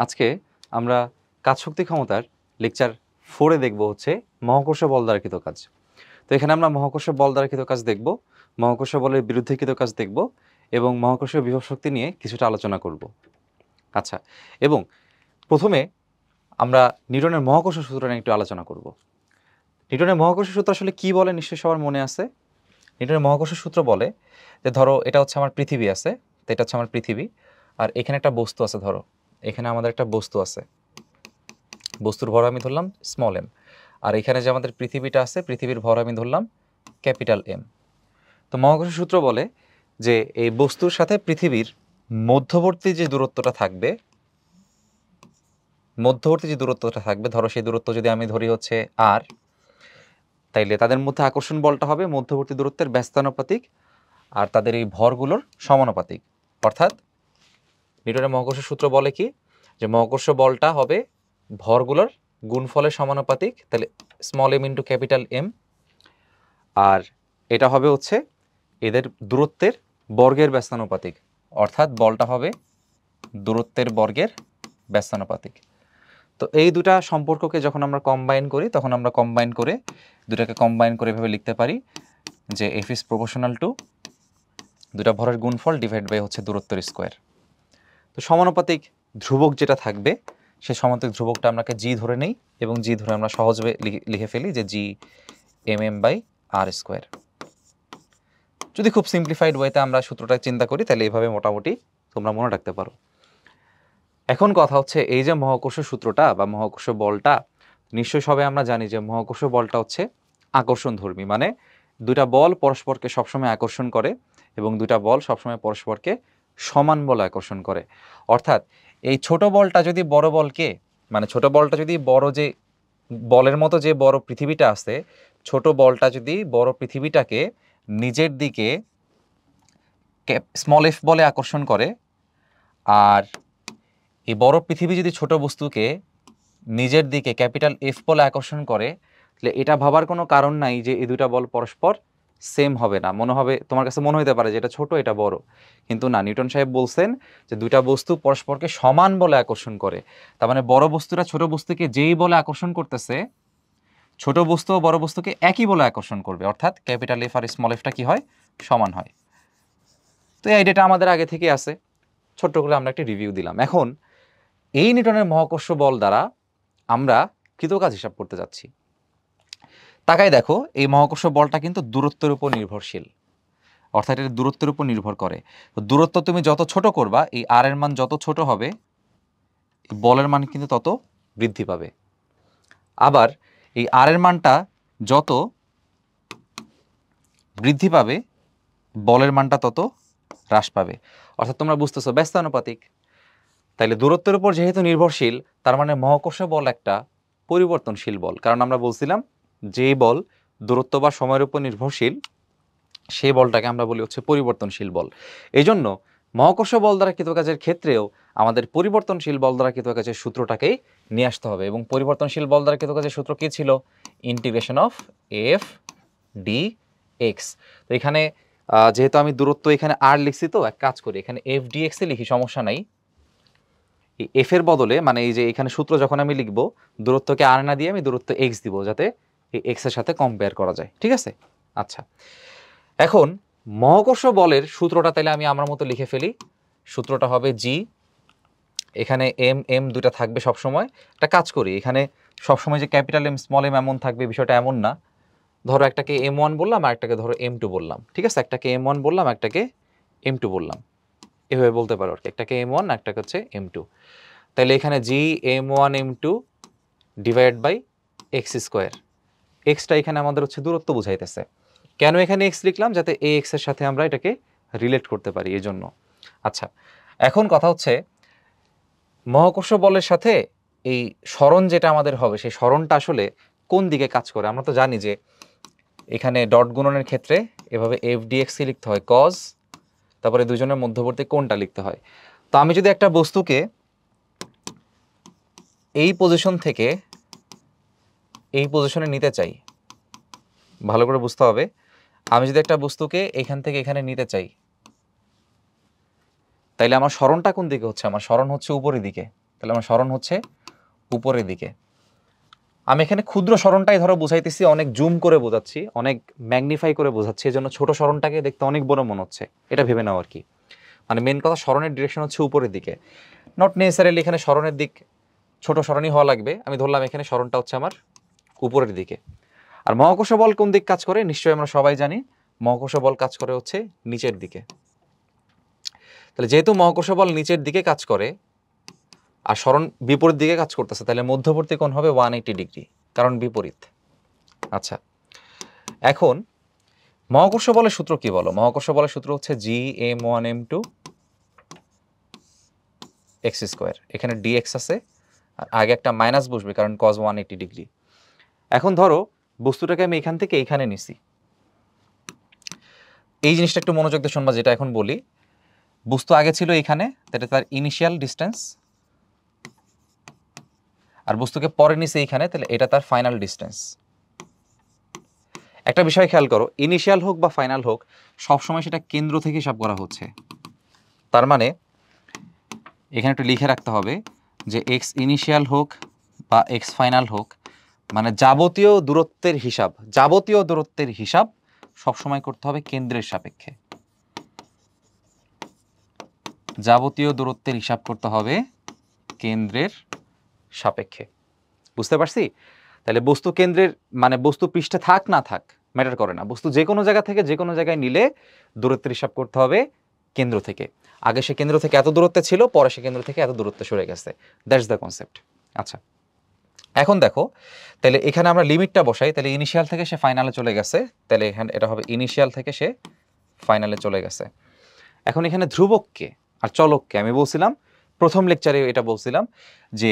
আজকে আমরা কাজ শক্তি ক্ষমতার লেকচার 4-এ দেখব হচ্ছে মহাকর্ষ বল দ্বারা কৃত কাজ। তো এখানে আমরা মহাকর্ষ বল দ্বারা কৃত কাজ দেখব, মহাকর্ষ বলের বিরুদ্ধে কৃত কাজ দেখব এবং মহাকর্ষীয় বিভব শক্তি নিয়ে কিছুটা আলোচনা করব। আচ্ছা, এবং প্রথমে আমরা নিউটনের মহাকর্ষ সূত্র নিয়ে একটু আলোচনা করব। নিউটনের মহাকর্ষ সূত্র আসলে কি বলে নিশ্চয়ই সবার মনে আছে। নিউটনের মহাকর্ষ সূত্র বলে যে ধরো এটা হচ্ছে আমার পৃথিবী আছে, তো এটা হচ্ছে আমার পৃথিবী, আর এখানে একটা বস্তু আছে, ধরো এখানে আমাদের একটা বস্তু আছে, বস্তুর ভর আমি ধরলাম স্মল এম, আর এখানে যে আমাদের পৃথিবীটা আছে পৃথিবীর ভর আমি ধরলাম ক্যাপিটাল এম। তো মহাকর্ষ সূত্র বলে যে এই বস্তুর সাথে পৃথিবীর মধ্যবর্তী যে দূরত্বটা থাকবে, ধরো সেই দূরত্ব যদি আমি ধরি হচ্ছে আর, তাইলে তাদের মধ্যে আকর্ষণ বলটা হবে মধ্যবর্তী দূরত্বের ব্যস্তানুপাতিক আর তাদের এই ভরগুলোর সমানুপাতিক। অর্থাৎ নিউটনের মহাকর্ষ সূত্র বলে কি, যে মহাকর্ষ বলটা হবে ভরগুলোর গুণফলের সমানুপাতিক, তাহলে small M into capital M, আর এটা হবে হচ্ছে এদের দূরত্বের বর্গের ব্যস্তানুপাতিক, অর্থাৎ বলটা হবে দূরত্বের বর্গের ব্যস্তানুপাতিক। তো এই দুটা সম্পর্ককে যখন আমরা কম্বাইন করি তখন আমরা দুটাকে কম্বাইন করে এভাবে লিখতে পারি যে এফ ইজ প্রপোর্শনাল টু দুটা ভরের গুণফল ডিভাইড বাই হচ্ছে দূরত্বের স্কোয়ার। তো সমানুপাতিক ধ্রুবক যেটা থাকবে সেই সমানুপাতিক ধ্রুবকটা আমরা জি ধরে নেই এবং জি ধরে আমরা সহজভাবে লিখে ফেলি যে G M M by R square. যদি খুব সিম্পলিফাইড ওয়েতে আমরা সূত্রটা চিন্তা করি তাহলে এইভাবে মোটামুটি তোমরা মনে রাখতে পারো। এখন কথা হচ্ছে এই যে মহাকর্ষ সূত্রটা বা মহাকর্ষ বলটা, নিশ্চয়ই সবাই আমরা জানি যে মহাকর্ষ বলটা হচ্ছে আকর্ষণধর্মী, মানে দুটা বল পরস্পরকে সবসময় আকর্ষণ করে এবং দুটা বল সবসময় পরস্পরকে সমান বলে আকর্ষণ করে। অর্থাৎ এই ছোট বলটা যদি বড় বলকে, মানে ছোট বলটা যদি বড় যে বলের মতো যে বড় পৃথিবীটা আছে, ছোট বলটা যদি বড় পৃথিবীটাকে নিজের দিকে স্মল এফ বলে আকর্ষণ করে, আর এই বড় পৃথিবী যদি ছোট বস্তুকে নিজের দিকে ক্যাপিটাল এফ বলে আকর্ষণ করে, তাহলে এটা ভাবার কোনো কারণ নাই যে এই দুটা বল পরস্পর সেম হবে না। তোমার কাছে মনে হতে পারে যে এটা ছোট এটা বড়, কিন্তু না, নিউটন সাহেব বলছেন যে দুইটা বস্তু পরস্পরকে সমান বলে আকর্ষণ করে। তার মানে বড় বস্তুটা ছোট বস্তুকে যেই বলে আকর্ষণ করতেছে, ছোট বস্তু ও বড় বস্তুকে একই বলে আকর্ষণ করবে, অর্থাৎ ক্যাপিটাল এফ আর স্মল এফটা কি হয়, সমান হয়। তো এই আইডিয়াটা আমাদের আগে থেকে আছে, ছোট্ট করে আমরা একটা রিভিউ দিলাম। এখন এই নিউটনের মহাকর্ষ বল দ্বারা আমরা কৃতকাজ হিসাব করতে যাচ্ছি। তাকাই দেখো, এই মহাকর্ষ বলটা কিন্তু দূরত্বের উপর নির্ভরশীল, অর্থাৎ এটা দূরত্বের উপর নির্ভর করে। তো দূরত্ব তুমি যত ছোট করবা, এই আর এর মান যত ছোট হবে, বলের মান কিন্তু তত বৃদ্ধি পাবে। আবার এই আর এর মানটা যত বৃদ্ধি পাবে, বলের মানটা তত হ্রাস পাবে। অর্থাৎ তোমরা বুঝতেছো ব্যস্তানুপাতিক। তাইলে দূরত্বের উপর যেহেতু নির্ভরশীল, তার মানে মহাকর্ষ বল একটা পরিবর্তনশীল বল। কারণ আমরা বলছিলাম যে বল দূরত্ব বা সময়ের উপর নির্ভরশীল, সেই বলটাকে আমরা বলি হচ্ছে পরিবর্তনশীল বল। এই জন্য মহাকর্ষ বল দ্বারা কৃতকাজের ক্ষেত্রেও আমাদের পরিবর্তনশীল বল দ্বারা কৃতকাজের সূত্রটাকেই নিয়ে আসতে হবে। এবং পরিবর্তনশীল বল দ্বারা কৃতকাজের সূত্র কী ছিল? Integration of F D x. তো এখানে যেহেতু আমি দূরত্ব এখানে আর লিখছি, তো এক কাজ করি, এখানে এফ ডি এক্সে লিখি, সমস্যা নাই। এই এফ এর বদলে, মানে এই যে এখানে সূত্র যখন আমি লিখবো, দূরত্বকে আর না দিয়ে আমি দূরত্ব এক্স দিব, যাতে এই এক্স এর সাথে কম্পেয়ার করা যায়। ঠিক আছে? আচ্ছা, এখন মহাকর্ষ বলের সূত্রটা তাহলে আমি আমার মতো লিখে ফেলি। সূত্রটা হবে জি, এখানে এম এম দুটা থাকবে সবসময়। একটা কাজ করি, এখানে সবসময় যে ক্যাপিটাল এম স্মল এম এমন থাকবে বিষয়টা এমন না। ধরো একটাকে এম ওয়ান বললাম আর একটাকে ধরো এম টু বললাম। ঠিক আছে? একটাকে এম ওয়ান বললাম, একটাকে এম টু বললাম, এভাবে বলতে পারো আর কি। একটাকে এম ওয়ান, একটাকে হচ্ছে এম টু। তাহলে এখানে G M one M two divide by X square. এক্সটা এখানে আমাদের হচ্ছে দূরত্ব বুঝাইতেছে। কেন এখানে এক্স লিখলাম? যাতে এই এক্স এর সাথে আমরা এটাকে রিলেট করতে পারি, এই জন্য। আচ্ছা, এখন কথা হচ্ছে মহাকর্ষ বলের সাথে এই সরণ যেটা আমাদের হবে, সেই সরণটা আসলে কোন দিকে কাজ করে? আমরা তো জানি যে এখানে ডট গুণনের ক্ষেত্রে এভাবে এফ ডিএক্সি লিখতে হয় কজ, তারপরে দুজনের মধ্যবর্তী কোণটা লিখতে হয়। তো আমি যদি একটা বস্তুকে এই পজিশন থেকে এই পজিশনে নিতে চাই, ভালো করে বুঝতে হবে, আমি যদি একটা বস্তুকে এখান থেকে এখানে নিতে চাই, তাইলে আমার সরণটা কোন দিকে হচ্ছে? আমার সরণ হচ্ছে উপরের দিকে। তাহলে আমার সরণ হচ্ছে উপরের দিকে। আমি এখানে ক্ষুদ্র সরণটাই ধরো বুঝাইতেছি, অনেক জুম করে বোঝাচ্ছি, অনেক ম্যাগনিফাই করে বোঝাচ্ছি, এই জন্য ছোট সরণটাকে দেখতে অনেক বড় মনে হচ্ছে, এটা ভেবে নাও আর কি। মানে মেন কথা সরণের ডিরেকশন হচ্ছে উপরের দিকে, নট নেসেসারিলি এখানে সরণের দিক ছোট সরণই হওয়া লাগবে। আমি ধরলাম এখানে সরণটা হচ্ছে আমার উপরের দিকে। আর মহাকর্ষ বল কোন দিক কাজ করে নিশ্চয়ই আমরা সবাই জানি, মহাকর্ষ বল কাজ করে হচ্ছে নিচের দিকে। তাহলে যেহেতু মহাকর্ষ বল নিচের দিকে কাজ করে আর সরণ বিপরীত দিকে কাজ করতেছে, তাহলে মধ্যবর্তী কোণ হবে 180 ডিগ্রি, কারণ বিপরীত। আচ্ছা, এখন মহাকর্ষ বলের সূত্র কি বলো? মহাকর্ষ বলের সূত্র হচ্ছে Gm1m2 x²। এখানে dx আছে, আর আগে একটা মাইনাস বসবে কারণ cos 180 ডিগ্রি। এখন ধরো বস্তুটাকে আমি এখান থেকে এইখানে নিছি, এই জিনিসটা একটু মনোযোগ দিয়ে শুনবা যেটা এখন বলি। বস্তু আগে ছিল এখানে, তাহলে তার ইনিশিয়াল ডিস্টেন্স, আর বস্তুকে পরে নিছে এইখানে, তাহলে এটা তার ফাইনাল ডিস্টেন্স। একটা বিষয় খেয়াল করো, ইনিশিয়াল হোক বা ফাইনাল হোক সবসময় সেটা কেন্দ্র থেকে হিসাব করা হচ্ছে। তার মানে এখানে একটু লিখে রাখতে হবে যে এক্স ইনিশিয়াল হোক বা এক্স ফাইনাল হোক, মানে যাবতীয় দূরত্বের হিসাব সবসময় করতে হবে কেন্দ্রের সাপেক্ষে। যাবতীয় দূরত্বের হিসাব করতে হবে কেন্দ্রের সাপেক্ষে। বুঝতে পারছি? তাহলে বস্তু কেন্দ্রের মানে বস্তু পৃষ্ঠে থাক না থাক ম্যাটার করে না, বস্তু যে কোনো জায়গা থেকে যে কোনো জায়গায় নিলে দূরত্বের হিসাব করতে হবে কেন্দ্র থেকে। আগে সে কেন্দ্র থেকে এত দূরত্বে ছিল, পরে সে কেন্দ্র থেকে এত দূরত্বে সরে গেছে। That's the concept. আচ্ছা, এখন দেখো তাহলে এখানে আমরা লিমিটটা বসাই, তাহলে ইনিশিয়াল থেকে সে ফাইনালে চলে গেছে, তাহলে এখানে এটা হবে ইনিশিয়াল থেকে সে ফাইনালে চলে গেছে। এখন এখানে ধ্রুবককে আর চলককে আমি বলছিলাম প্রথম লেকচারে, এটা বলছিলাম যে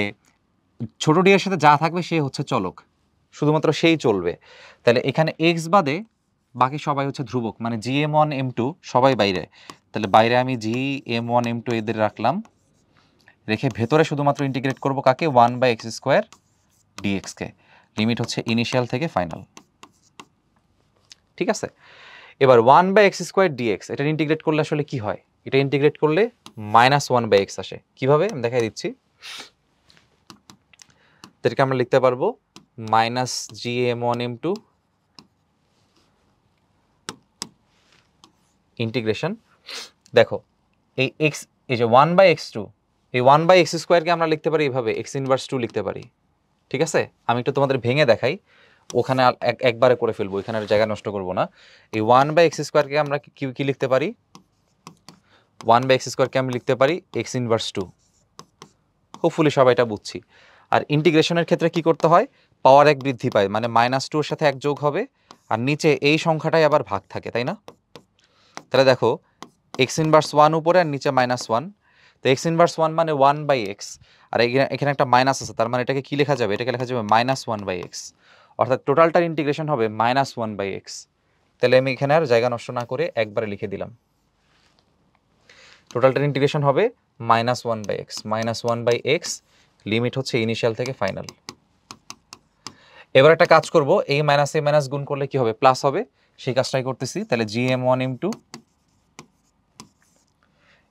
ছোট ডি এর সাথে যা থাকবে সে হচ্ছে চলক, শুধুমাত্র সেই চলবে। তাহলে এখানে এক্স বাদে বাকি সবাই হচ্ছে ধ্রুবক, মানে Gm1 m2 সবাই বাইরে। তাহলে বাইরে আমি Gm1 m2 এদের রাখলাম, রেখে ভেতরে শুধুমাত্র ইন্টিগ্রেট করব কাকে? 1/x² dx কে। লিমিট হচ্ছে ইনিশিয়াল থেকে ফাইনাল। ঠিক আছে, এবার 1/x² dx এটা ইন্টিগ্রেট করলে আসলে কি হয়? এটা ইন্টিগ্রেট করলে -1/x আসে। কিভাবে আমি দেখাই দিচ্ছি। এটাকে আমরা লিখতে পারবো -Gm1 m2 ইন্টিগ্রেশন। দেখো এই x, এই যে 1/x2, এই 1/x² কে আমরা লিখতে পারি এইভাবে, x ইনভার্স 2 লিখতে পারি। ঠিক আছে, আমি একটু তোমাদের ভেঙে দেখাই, ওখানে একবারে করে ফেলবো, এখানে আর জায়গা নষ্ট করব না। এই 1/x² কে আমরা কি লিখতে পারি? 1/x² কে আমি লিখতে পারি x ইনভার্স 2। হোপফুলি সবাই এটা বুঝছি। আর ইন্টিগ্রেশনের ক্ষেত্রে কি করতে হয়? পাওয়ার 1 বৃদ্ধি পায়, মানে -2 এর সাথে 1 যোগ হবে, আর নিচে এই সংখ্যাটাই আবার ভাগ থাকে, তাই না? তাহলে দেখো x ইনভার্স 1 উপরে আর নিচে -1, তো x ইনভার্স 1 মানে 1/x, আর এখানে একটা মাইনাস আছে, তার মানে এটাকে কি লেখা যাবে? এটাকে লেখা যাবে -1/x, অর্থাৎ টোটালটার ইন্টিগ্রেশন হবে -1/x। তাহলে আমি এখানে আর জায়গা নষ্ট না করে একবারে লিখে দিলাম, টোটালটার ইন্টিগ্রেশন হবে -1/x, -1/x, লিমিট হচ্ছে ইনিশিয়াল থেকে ফাইনাল। এবার একটা কাজ করব, এই মাইনাসে মাইনাস গুণ করলে কি হবে? প্লাস হবে, সেই কাজটাই করতেছি। তাহলে Gm1 m2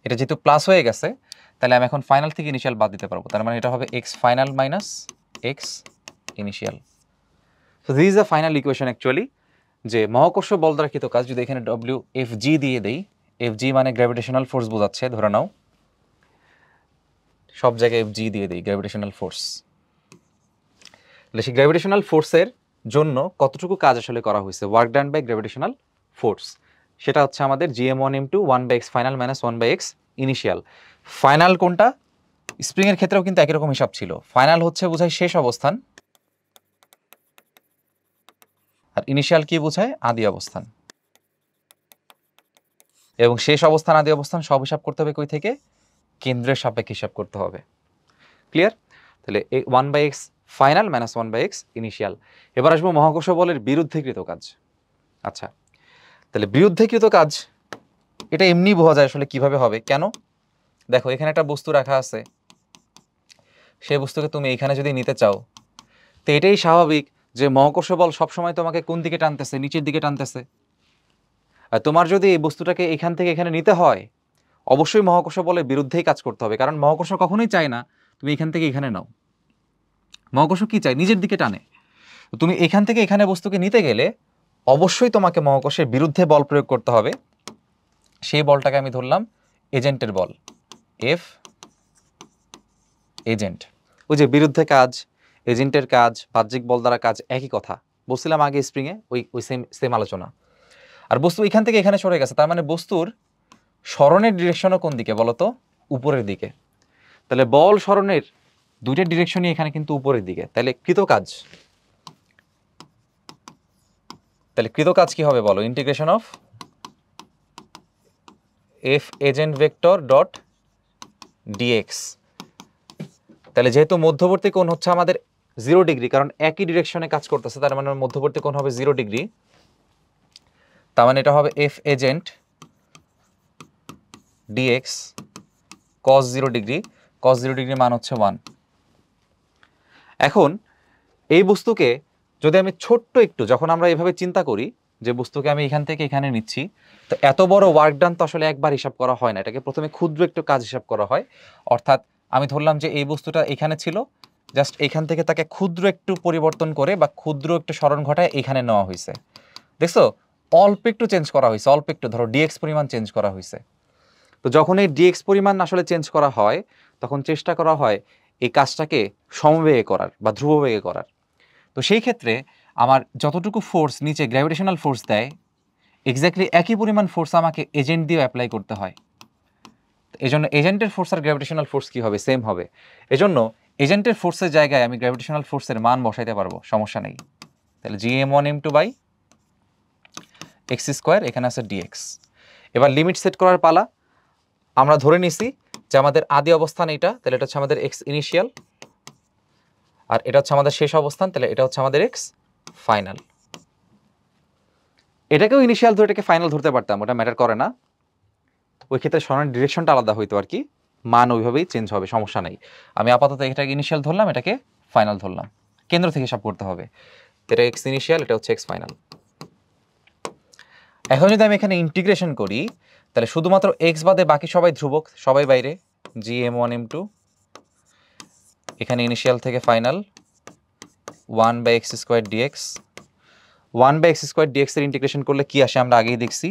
এটা যেহেতু প্লাস হয়ে গেছে, তাহলে আমি এখন ফাইনাল থেকে ইনিশিয়াল বাদ দিতে পারবো, তার মানে এটা হবে x final minus x initial. So this is the final equation actually, যে মহাকর্ষ বল দ্বারা কৃত কাজ। যদি এখানে WFG দিয়ে দেই, FG মানে গ্র্যাভিটেশনাল ফোর্স বোঝাচ্ছে, ধরে নাও সব জায়গায় FG দিয়ে দেই, গ্র্যাভিটেশনাল ফোর্স। তাহলে সেই গ্র্যাভিটেশনাল ফোর্সের জন্য কতটুকু কাজ আসলে করা হয়েছে, work done by gravitational force, সেটা হচ্ছে আমাদের Gm1 m2 1/x final minus 1/x initial. Final কোনটা? স্প্রিং এর ক্ষেত্রেও কিন্তু একই রকম হিসাব ছিল। ফাইনাল হচ্ছে বোঝায় শেষ অবস্থান, আর ইনিশিয়াল কি বোঝায়? আদি অবস্থান। এবং শেষ অবস্থান আদি অবস্থান সব হিসাব করতে হবে কই থেকে? কেন্দ্রের সাপেক্ষে হিসাব করতে হবে। ক্লিয়ার? তাহলে 1/x final minus 1/x initial. এবার আসবো মহাকর্ষ বলের বিরুদ্ধেকৃত কাজ। আচ্ছা, তাহলে বিরুদ্ধেকৃত কাজ এটা এমনি বোঝা যায় আসলে কিভাবে হবে, কেন? দেখো এখানে একটা বস্তু রাখা আছে, সেই বস্তুকে তুমি এখানে যদি নিতে চাও, তো এটাই স্বাভাবিক যে মহাকর্ষ বল সবসময় তোমাকে কোন দিকে টানতেছে? নিচের দিকে টানতেছে। আর তোমার যদি এই বস্তুটাকে এখান থেকে এখানে নিতে হয়, অবশ্যই মহাকর্ষ বলের বিরুদ্ধেই কাজ করতে হবে, কারণ মহাকর্ষ কখনোই চায় না তুমি এখান থেকে এখানে নাও, মহাকর্ষ কি চাই? নিজের দিকে টানে। তুমি এখান থেকে এখানে বস্তুকে নিতে গেলে অবশ্যই তোমাকে মহাকর্ষের বিরুদ্ধে বল প্রয়োগ করতে হবে। সেই বলটাকে আমি ধরলাম এজেন্টের বল, এফ এজেন্ট। ওই যে বিরুদ্ধে কাজ, এজেন্টের কাজ, বাহ্যিক বল দ্বারা কাজ, একই কথা বলছিলাম আগে স্প্রিংয়ে, ওই সেম আলোচনা। আর বস্তু এখান থেকে এখানে সরে গেছে, তার মানে বস্তুর সরণের ডিরেকশনও কোন দিকে বলো তো? উপরের দিকে। তাহলে বল সরণের দুইটা ডিরেকশনই এখানে কিন্তু উপরের দিকে। তাহলে কৃত কাজ কি হবে বলো? Integration of F agent vector dot DX. তাহলে যেহেতু মধ্যবর্তী কোণ হচ্ছে আমাদের 0 ডিগ্রি, কারণ একই ডিরেকশনে কাজ করতেছে, তার মানে মধ্যবর্তী কোণ হবে 0 ডিগ্রি। তার মানে এটা হবে F agent DX cos 0 degree. cos 0 degree মান হচ্ছে 1। এখন এই বস্তুকে যদি আমি ছোট্ট একটু, যখন আমরা এইভাবে চিন্তা করি যে বস্তুকে আমি এখান থেকে এখানে নিচ্ছি, তো এত বড় ওয়ার্ক ডান তো আসলে একবার হিসাব করা হয় না, এটাকে প্রথমে ক্ষুদ্র একটু কাজ হিসাব করা হয়। অর্থাৎ আমি ধরলাম যে এই বস্তুটা এখানে ছিল, জাস্ট এখান থেকে তাকে ক্ষুদ্র একটু পরিবর্তন করে বা ক্ষুদ্র একটু সরণ ঘটায় এখানে নেওয়া হয়েছে। দেখছো, অল্প একটু চেঞ্জ করা হয়েছে, অল্প একটু, ধরো ডিএক্স পরিমাণ চেঞ্জ করা হয়েছে। তো যখন এই ডিএক্স পরিমাণ আসলে চেঞ্জ করা হয়, তখন চেষ্টা করা হয় এই কাজটাকে সমবেগে করার বা ধ্রুববেগে করার। তো সেই ক্ষেত্রে আমার যতটুকু ফোর্স নিচে গ্র্যাভিটেশনাল ফোর্স দেয়, এক্স্যাক্টলি একই পরিমাণ ফোর্স আমাকে এজেন্ট দিয়ে অ্যাপ্লাই করতে হয়। এজন্য এজেন্টের ফোর্স আর গ্র্যাভিটেশনাল ফোর্স কি হবে? সেম হবে। এজন্য এজেন্টের ফোর্সের জায়গায় আমি গ্র্যাভিটেশনাল ফোর্সের মান বসাইতে পারবো, সমস্যা নেই। তাহলে gm1m2 বাই x², এখানে আছে dx। এবার লিমিট সেট করার পালা। আমরা ধরে নিছি যে আমাদের আদি অবস্থান এটা, তাহলে এটা হচ্ছে আমাদের x ইনিশিয়াল, আর এটা হচ্ছে আমাদের শেষ অবস্থান, তাহলে এটা হচ্ছে আমাদের x ফাইনাল। এটাকেও ইনিশিয়াল ধরে এটাকে ফাইনাল ধরতে পারতাম, ওটা ম্যাটার করে না। ওই ক্ষেত্রে সরণের ডিরেকশনটা আলাদা হইতো আর কি, মান ওইভাবেই চেঞ্জ হবে, সমস্যা নেই। আমি আপাতত এটাকে ইনিশিয়াল ধরলাম, এটাকে ফাইনাল ধরলাম, কেন্দ্র থেকে হিসাব করতে হবে। এটা x ইনিশিয়াল, এটা হচ্ছে x ফাইনাল। এখন যদি আমি এখানে ইন্টিগ্রেশন করি, তাহলে শুধুমাত্র x বাদে বাকি সবাই ধ্রুবক, সবাই বাইরে। gm1m2, এখানে ইনিশিয়াল থেকে final 1/x² dx। 1/x² dx এর ইন্টিগ্রেশন করলে কি আসে আমরা আগেই দেখছি,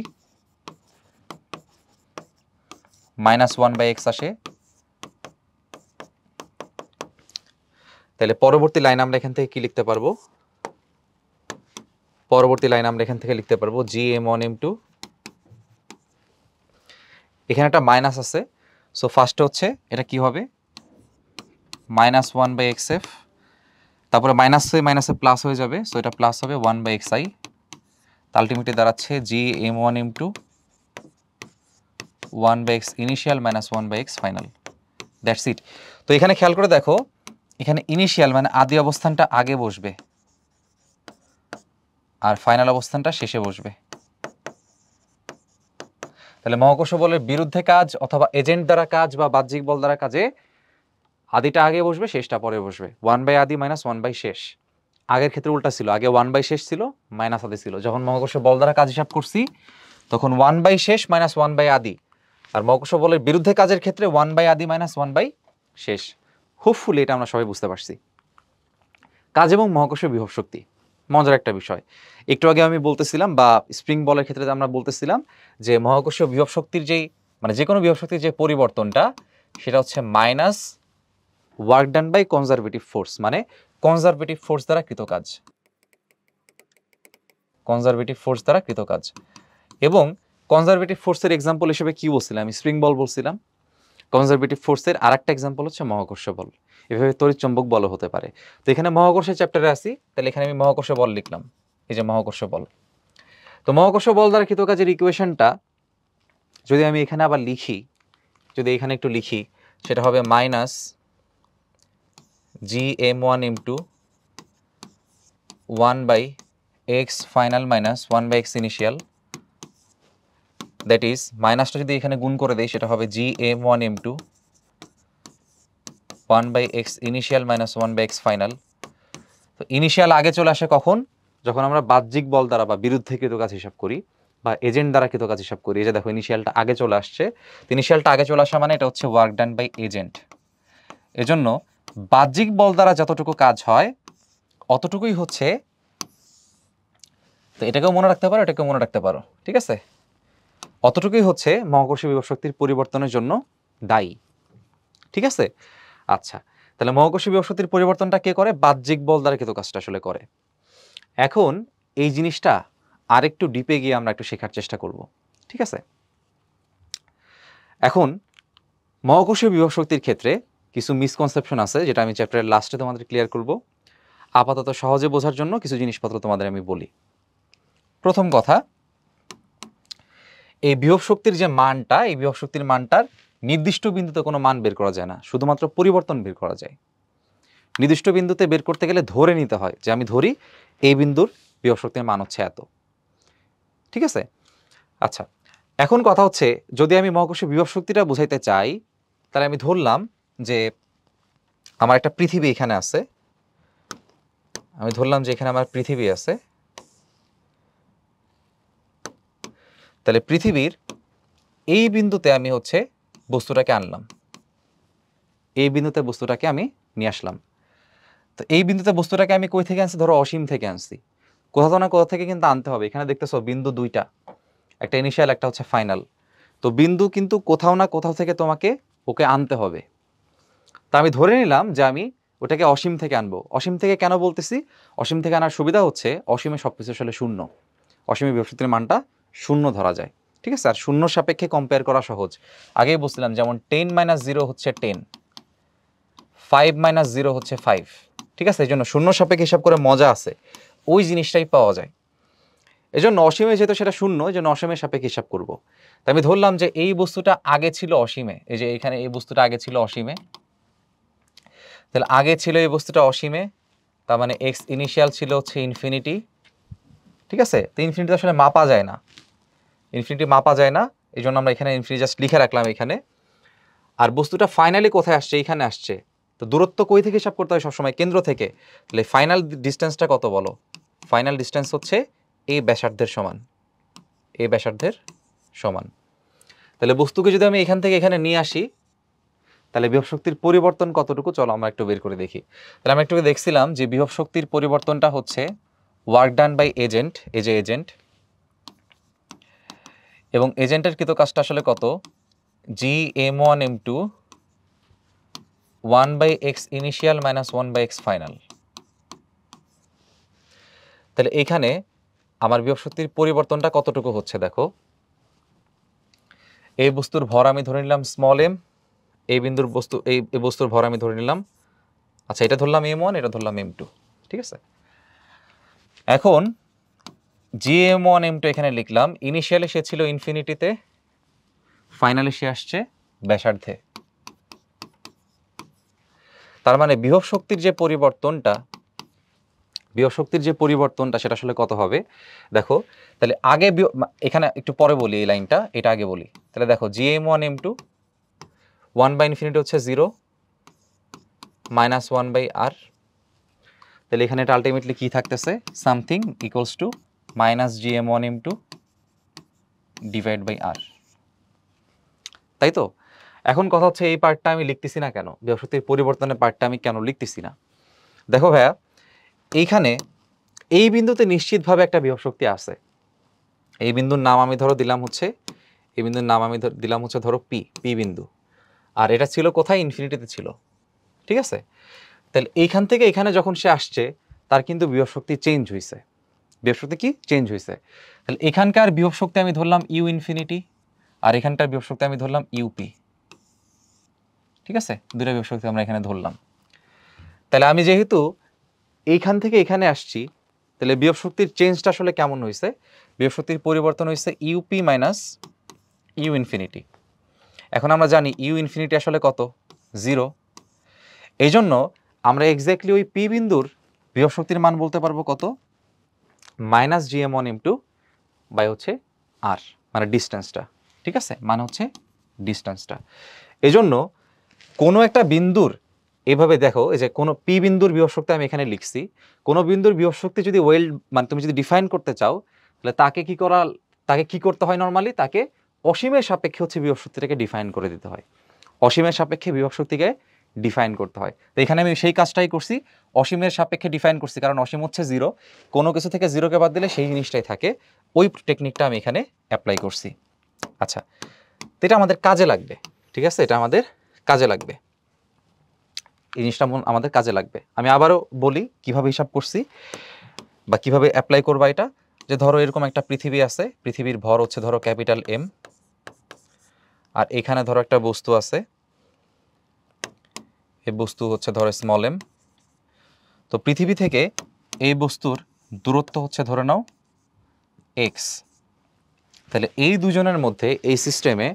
-1/x আসে। তাহলে পরবর্তী লাইন আমরা এখান থেকে কি লিখতে পারবো? পরবর্তী লাইন আমরা এখান থেকে লিখতে পারবো gm1m2, এখানে একটা মাইনাস আছে, সো ফার্স্টে হচ্ছে এটা কি হবে -1/xf, তারপরে মাইনাসে প্লাস হয়ে যাবে, সো এটা প্লাস হবে 1/xi। আলটিমেটলি দাঁড়াচ্ছে gm1m2 1/x initial -1/x final. That's it. তো এখানে খেয়াল করে দেখো, এখানে ইনিশিয়াল মানে আদি অবস্থানটা আগে বসবে আর ফাইনাল অবস্থানটা শেষে বসবে। তাহলে মহাকর্ষ বলের বিরুদ্ধে কাজ অথবা এজেন্ট দ্বারা কাজ বা বাহ্যিক বল দ্বারা কাজে আদিটা আগে বসবে, শেষটা পরে বসবে। 1/আদি -1/শেষ। আগের ক্ষেত্রে উল্টা ছিল, আগে 1/ শেষ ছিল, মাইনাস আদি ছিল। যখন মহাকর্ষ বল দ্বারা কাজ হিসাব করছি তখন 1/ শেষ -1/আদি, আর মহাকর্ষ বলের বিরুদ্ধে কাজের ক্ষেত্রে 1/আদি -1/ শেষ। হোপফুলি এটা আমরা সবাই বুঝতে পারছি। কাজ এবং মহাকর্ষীয় বিভব শক্তি মজার একটা বিষয়। একটু আগে আমি বলতেছিলাম, বা স্প্রিং বলের ক্ষেত্রে আমরা বলতেছিলাম যে মহাকর্ষীয় বিভব শক্তির যেই মানে যে কোনো বিভব শক্তির যে পরিবর্তনটা, সেটা হচ্ছে minus work done by conservative force, মানে কনজারভেটিভ ফোর্স দ্বারা কৃত কাজ, কনজারভেটিভ ফোর্স দ্বারা কৃত কাজ। এবং কনজারভেটিভ ফোর্সের এক্সাম্পল হিসেবে কি বলছিলাম? স্প্রিং বল বলছিলাম। কনজারভেটিভ ফোর্সের আরেকটা এক্সাম্পল হচ্ছে মহাকর্ষ বল। এভাবে তড়িৎ চৌম্বক বল হতে পারে। তো এখানে মহাকর্ষের চ্যাপ্টারে আসি, তাহলে এখানে আমি মহাকর্ষ বল লিখলাম, এই যে মহাকর্ষ বল। তো মহাকর্ষ বল দ্বারা কৃত কাজের ইকুয়েশনটা যদি আমি এখানে আবার লিখি, যদি এখানে একটু লিখি, সেটা হবে -gm1m2 1/x final -1/x initial, that is মাইনাসটা যদি এখানে গুণ করে দেই সেটা হবে gm1m2 1/x initial -1/x final. তো ইনিশিয়াল আগে চলে আসে কখন? যখন আমরা বাহ্যিক বল দ্বারা বা বিরুদ্ধে কৃত কাজ হিসাব করি বা এজেন্ট দ্বারা কৃত কাজ হিসাব করি। এই যে দেখো ইনিশিয়ালটা আগে চলে আসছে। ইনিশিয়ালটা আগে চলে আসা মানে এটা হচ্ছে ওয়ার্ক ডান বাই এজেন্ট। এজন্য বাহ্যিক বল দ্বারা যতটুকু কাজ হয় অতটুকুই হচ্ছে, তো এটাকেও মনে রাখতে পারো, এটাকেও মনে রাখতে পারো, ঠিক আছে, অতটুকুই হচ্ছে মহাকর্ষীয় বিভব শক্তির পরিবর্তনের জন্য দায়ী, ঠিক আছে। আচ্ছা, তাহলে মহাকর্ষীয় বিভব শক্তির পরিবর্তনটা কে করে? বাহ্যিক বল দ্বারা কিন্তু কাজটা আসলে করে। এখন এই জিনিসটা আরেকটু ডিপে গিয়ে আমরা একটু শেখার চেষ্টা করব, ঠিক আছে। এখন মহাকর্ষীয় বিভব শক্তির ক্ষেত্রে কিছু মিসকনসেপশন আছে, যেটা আমি চ্যাপ্টারের লাস্টে তোমাদের ক্লিয়ার করব। আপাতত সহজে বোঝার জন্য কিছু জিনিসপত্র তোমাদের আমি বলি। প্রথম কথা, এই বিভব শক্তির যে মানটা, এই বিভব শক্তির মানটার নির্দিষ্ট বিন্দুতে কোনো মান বের করা যায় না, শুধুমাত্র পরিবর্তন বের করা যায়। নির্দিষ্ট বিন্দুতে বের করতে গেলে ধরে নিতে হয় যে আমি ধরি এই বিন্দুর বিভব শক্তির মান হচ্ছে এত, ঠিক আছে। আচ্ছা, এখন কথা হচ্ছে, যদি আমি মহাকর্ষীয় বিভব শক্তিটা বুঝাইতে চাই, তাহলে আমি ধরলাম যে আমার একটা পৃথিবী এখানে আছে, আমি ধরলাম যে এখানে আমার পৃথিবী আছে, তাহলে পৃথিবীর এই বিন্দুতে আমি হচ্ছে বস্তুটাকে আনলাম, এই বিন্দুতে বস্তুটাকে আমি নিয়ে আসলাম। তো এই বিন্দুতে বস্তুটাকে আমি কই থেকে আনছি? ধরো অসীম থেকে আনছি, কোথাও না কোথাও থেকে কিন্তু আনতে হবে। এখানে দেখতেছো বিন্দু দুইটা, একটা ইনিশিয়াল, একটা হচ্ছে ফাইনাল। তো বিন্দু কিন্তু কোথাও না কোথাও থেকে তোমাকে ওকে আনতে হবে। তা আমি ধরে নিলাম যে আমি ওটাকে অসীম থেকে আনবো। অসীম থেকে কেন বলতেছি? অসীম থেকে আনার সুবিধা হচ্ছে অসীমে সব কিছু আসলে শূন্য, অসীমে বিভব শক্তির মানটা শূন্য ধরা যায়, ঠিক আছে। আর শূন্য সাপেক্ষে কম্পেয়ার করা সহজ, আগেই বলছিলাম, যেমন 10 - 0 হচ্ছে 10, 5 - 0 হচ্ছে 5, ঠিক আছে। এই জন্য শূন্য সাপেক্ষে হিসাব করে মজা আছে, ওই জিনিসটাই পাওয়া যায়। এই জন্য অসীমে যেহেতু সেটা শূন্য, এই জন্য অসীমের সাপেক্ষে হিসাব করব। তো আমি ধরলাম যে এই বস্তুটা আগে ছিল অসীমে, এই যে এখানে এই বস্তুটা আগে ছিল অসীমে, তাহলে আগে ছিল এই বস্তুটা অসীমে, তার মানে এক্স ইনিশিয়াল ছিল হচ্ছে ইনফিনিটি, ঠিক আছে। তো ইনফিনিটি আসলে মাপা যায় না, ইনফিনিটি মাপা যায় না, এই জন্য আমরা এখানে ইনফিনিটি জাস্ট লিখে রাখলাম এখানে। আর বস্তুটা ফাইনালি কোথায় আসছে? এইখানে আসছে। তো দূরত্ব কই থেকে হিসাব করতে হয়? সবসময় কেন্দ্র থেকে। তাহলে ফাইনাল ডিস্টেন্সটা কত বলো? ফাইনাল ডিস্টেন্স হচ্ছে এই ব্যাসার্ধের সমান, এই ব্যাসার্ধের সমান। তাহলে বস্তুকে যদি আমি এখান থেকে এখানে নিয়ে আসি, তাহলে বিভব শক্তির পরিবর্তন কতটুকু? চলো আমরা একটু বের করে দেখি। তাহলে আমরা একটু দেখছিলাম যে বিভব শক্তির পরিবর্তনটা হচ্ছে ওয়ার্ক ডান বাই এজেন্ট, এই যে এজেন্ট, এবং এজেন্টের কৃত কাজটা আসলে কত? Gm1m2 1/x initial minus 1/x final. তাহলে এখানে আমার বিভব শক্তির পরিবর্তনটা কতটুকু হচ্ছে দেখো। এই বস্তুর ভর আমি ধরে নিলাম স্মল এম, এই বিন্দুর বস্তু এই বস্তুর ভর আমি ধরে নিলাম, আচ্ছা এটা ধরলাম m1, এটা ধরলাম m2, ঠিক আছে। এখন Gm1m2 এখানে লিখলাম, ইনিশিয়ালে সে ছিল ইনফিনিটিতে, ফাইনালে সে আসছে ব্যাসার্ধে। তার মানে বিভব শক্তির যে পরিবর্তনটা, বিভব শক্তির যে পরিবর্তনটা সেটা আসলে কত হবে দেখো। তাহলে আগে এখানে একটু পরে বলি এই লাইনটা, এটা আগে বলি। তাহলে দেখো Gm1m2 1/∞ হচ্ছে 0 - 1/r, তাহলে এখানে এটা আলটিমেটলি কি থাকতেছে? Something equals to -Gm1m2 / r, তাই তো। এখন কথা হচ্ছে এই পার্টটা আমি লিখতেছি না কেন? বিভব শক্তির পরিবর্তনের পার্টটা আমি কেন লিখতেছি না? দেখো ভাইয়া, এইখানে এই বিন্দুতে নিশ্চিতভাবে একটা বিভব শক্তি আছে। এই বিন্দুর নাম আমি ধরো দিলাম হচ্ছে, এই বিন্দুর নাম আমি দিলাম হচ্ছে ধরো পি বিন্দু, আর এটা ছিল কোথায়? ইনফিনিটিতে ছিল, ঠিক আছে। তাহলে এইখান থেকে এখানে যখন সে আসছে, তার কিন্তু বিভব শক্তি চেঞ্জ হয়েছে। বিভব শক্তি কি চেঞ্জ হয়েছে? তাহলে এখানকার বিভব শক্তি আমি ধরলাম ইউ ইনফিনিটি, আর এখানকার বিভব শক্তি আমি ধরলাম ইউপি, ঠিক আছে। দুইটা বিভব শক্তি আমরা এখানে ধরলাম। তাহলে আমি যেহেতু এইখান থেকে এখানে আসছি, তাহলে বিভব শক্তির চেঞ্জটা আসলে কেমন হয়েছে? বিভব শক্তির পরিবর্তন হয়েছে ইউপি মাইনাস ইউ ইনফিনিটি। এখন আমরা জানি ইউ ইনফিনিটি আসলে কত? 0। এই জন্য আমরা এক্স্যাক্টলি ওই পি বিন্দুর বিভব শক্তির মান বলতে পারবো কত? -Gm1m2 বাই হচ্ছে আর, মানে ডিস্টেন্সটা, ঠিক আছে, মানে হচ্ছে ডিস্টেন্সটা। এই জন্য কোনো একটা বিন্দুর এভাবে দেখো, এই যে কোনো পি বিন্দুর বিভব শক্তি আমি এখানে লিখছি, কোনো বিন্দুর বিভব শক্তি যদি মানে তুমি যদি ডিফাইন করতে চাও, তাহলে তাকে কি করতে হয়? নর্মালি তাকে অসীমের সাপেক্ষে হচ্ছে বিভব শক্তিটাকে ডিফাইন করে দিতে হয়। অসীমের সাপেক্ষে বিভব শক্তিকে ডিফাইন করতে হয়। তো এখানে আমি সেই কাজটাই করছি, অসীমের সাপেক্ষে ডিফাইন করছি, কারণ অসীম হচ্ছে 0, কোনো কিছু থেকে 0কে বাদ দিলে সেই জিনিসটাই থাকে। ওই টেকনিকটা আমি এখানে অ্যাপ্লাই করছি। আচ্ছা, তো এটা আমাদের কাজে লাগবে, ঠিক আছে, এটা আমাদের কাজে লাগবে, এই জিনিসটা আমাদের কাজে লাগবে। আমি আবারও বলি কিভাবে হিসাব করছি বা কিভাবে অ্যাপ্লাই করবা এটা। যে ধরো এরকম একটা পৃথিবী আছে, পৃথিবীর ভর হচ্ছে ধরো ক্যাপিটাল M, আর এখানে ধরো একটা বস্তু আছে, এই বস্তু হচ্ছে ধরো স্মল m। তো পৃথিবী থেকে এই বস্তুর দূরত্ব হচ্ছে ধরে নাও x। তাহলে এই দুজনের মধ্যে এই সিস্টেমে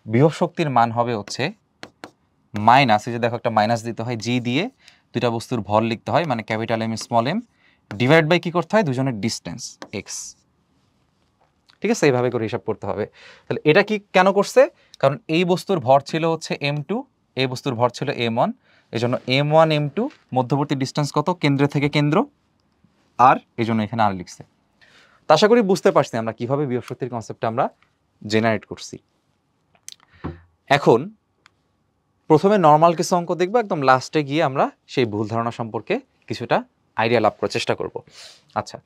বিভব শক্তির মান হবে হচ্ছে মাইনাস, এই যে দেখো একটা মাইনাস দিতে হয়, জি দিয়ে দুইটা বস্তুর ভর লিখতে হয়, মানে capital M small m divide by কি করতে হয়, দুজনের ডিস্টেন্স x। ঠিক আছে, এইভাবে করে হিসাব করতে হবে। তাহলে এটা কি কেন করছে, কারণ এই বস্তুর ভর ছিল হচ্ছে m2, এই বস্তুর ভর ছিল m1, এই জন্য m1 m2 মধ্যবর্তী ডিস্টেন্স কত, কেন্দ্র থেকে কেন্দ্র, আর এই জন্য এখানে আর লিখছে। তা আশা করি বুঝতে পারছি আমরা কিভাবে বিভব শক্তির কনসেপ্টটা আমরা জেনারেট করছি। এখন প্রথমে নর্মাল কিছু অঙ্ক দেখবো, একদম লাস্টে গিয়ে আমরা সেই ভুল ধারণা সম্পর্কে কিছুটা আইডিয়া লাভ করার চেষ্টা করব। আচ্ছা,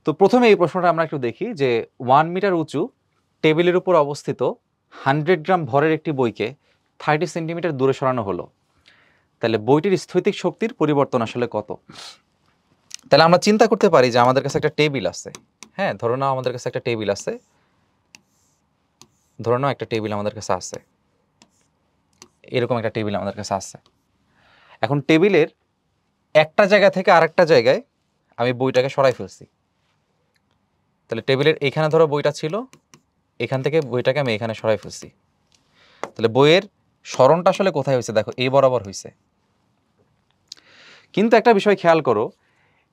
তো প্রথমে এই প্রশ্নটা আমরা একটু দেখি যে 1 মিটার উঁচু টেবিলের উপর অবস্থিত 100 গ্রাম ভরের একটি বইকে 30 সেন্টিমিটার দূরে সরানো হলো, তাহলে বইটির স্থৈতিক শক্তির পরিবর্তন আসলে কত? তাহলে আমরা চিন্তা করতে পারি যে আমাদের কাছে একটা টেবিল আছে, হ্যাঁ, ধরো না আমাদের কাছে একটা টেবিল আছে, ধরো না একটা টেবিল আমাদের কাছে আছে, এরকম একটা টেবিল আমাদের কাছে আছে। এখন টেবিলের একটা জায়গা থেকে আরেকটা জায়গায় আমি বইটাকে সরাই ফেলছি। তাহলে টেবিলের এখানে ধরো বইটা ছিল, এখান থেকে বইটাকে আমি এখানে সরাই ফেলছি। তাহলে বইয়ের সরণটা আসলে কোথায় হয়েছে, দেখো এই বরাবর হয়েছে। কিন্তু একটা বিষয় খেয়াল করো,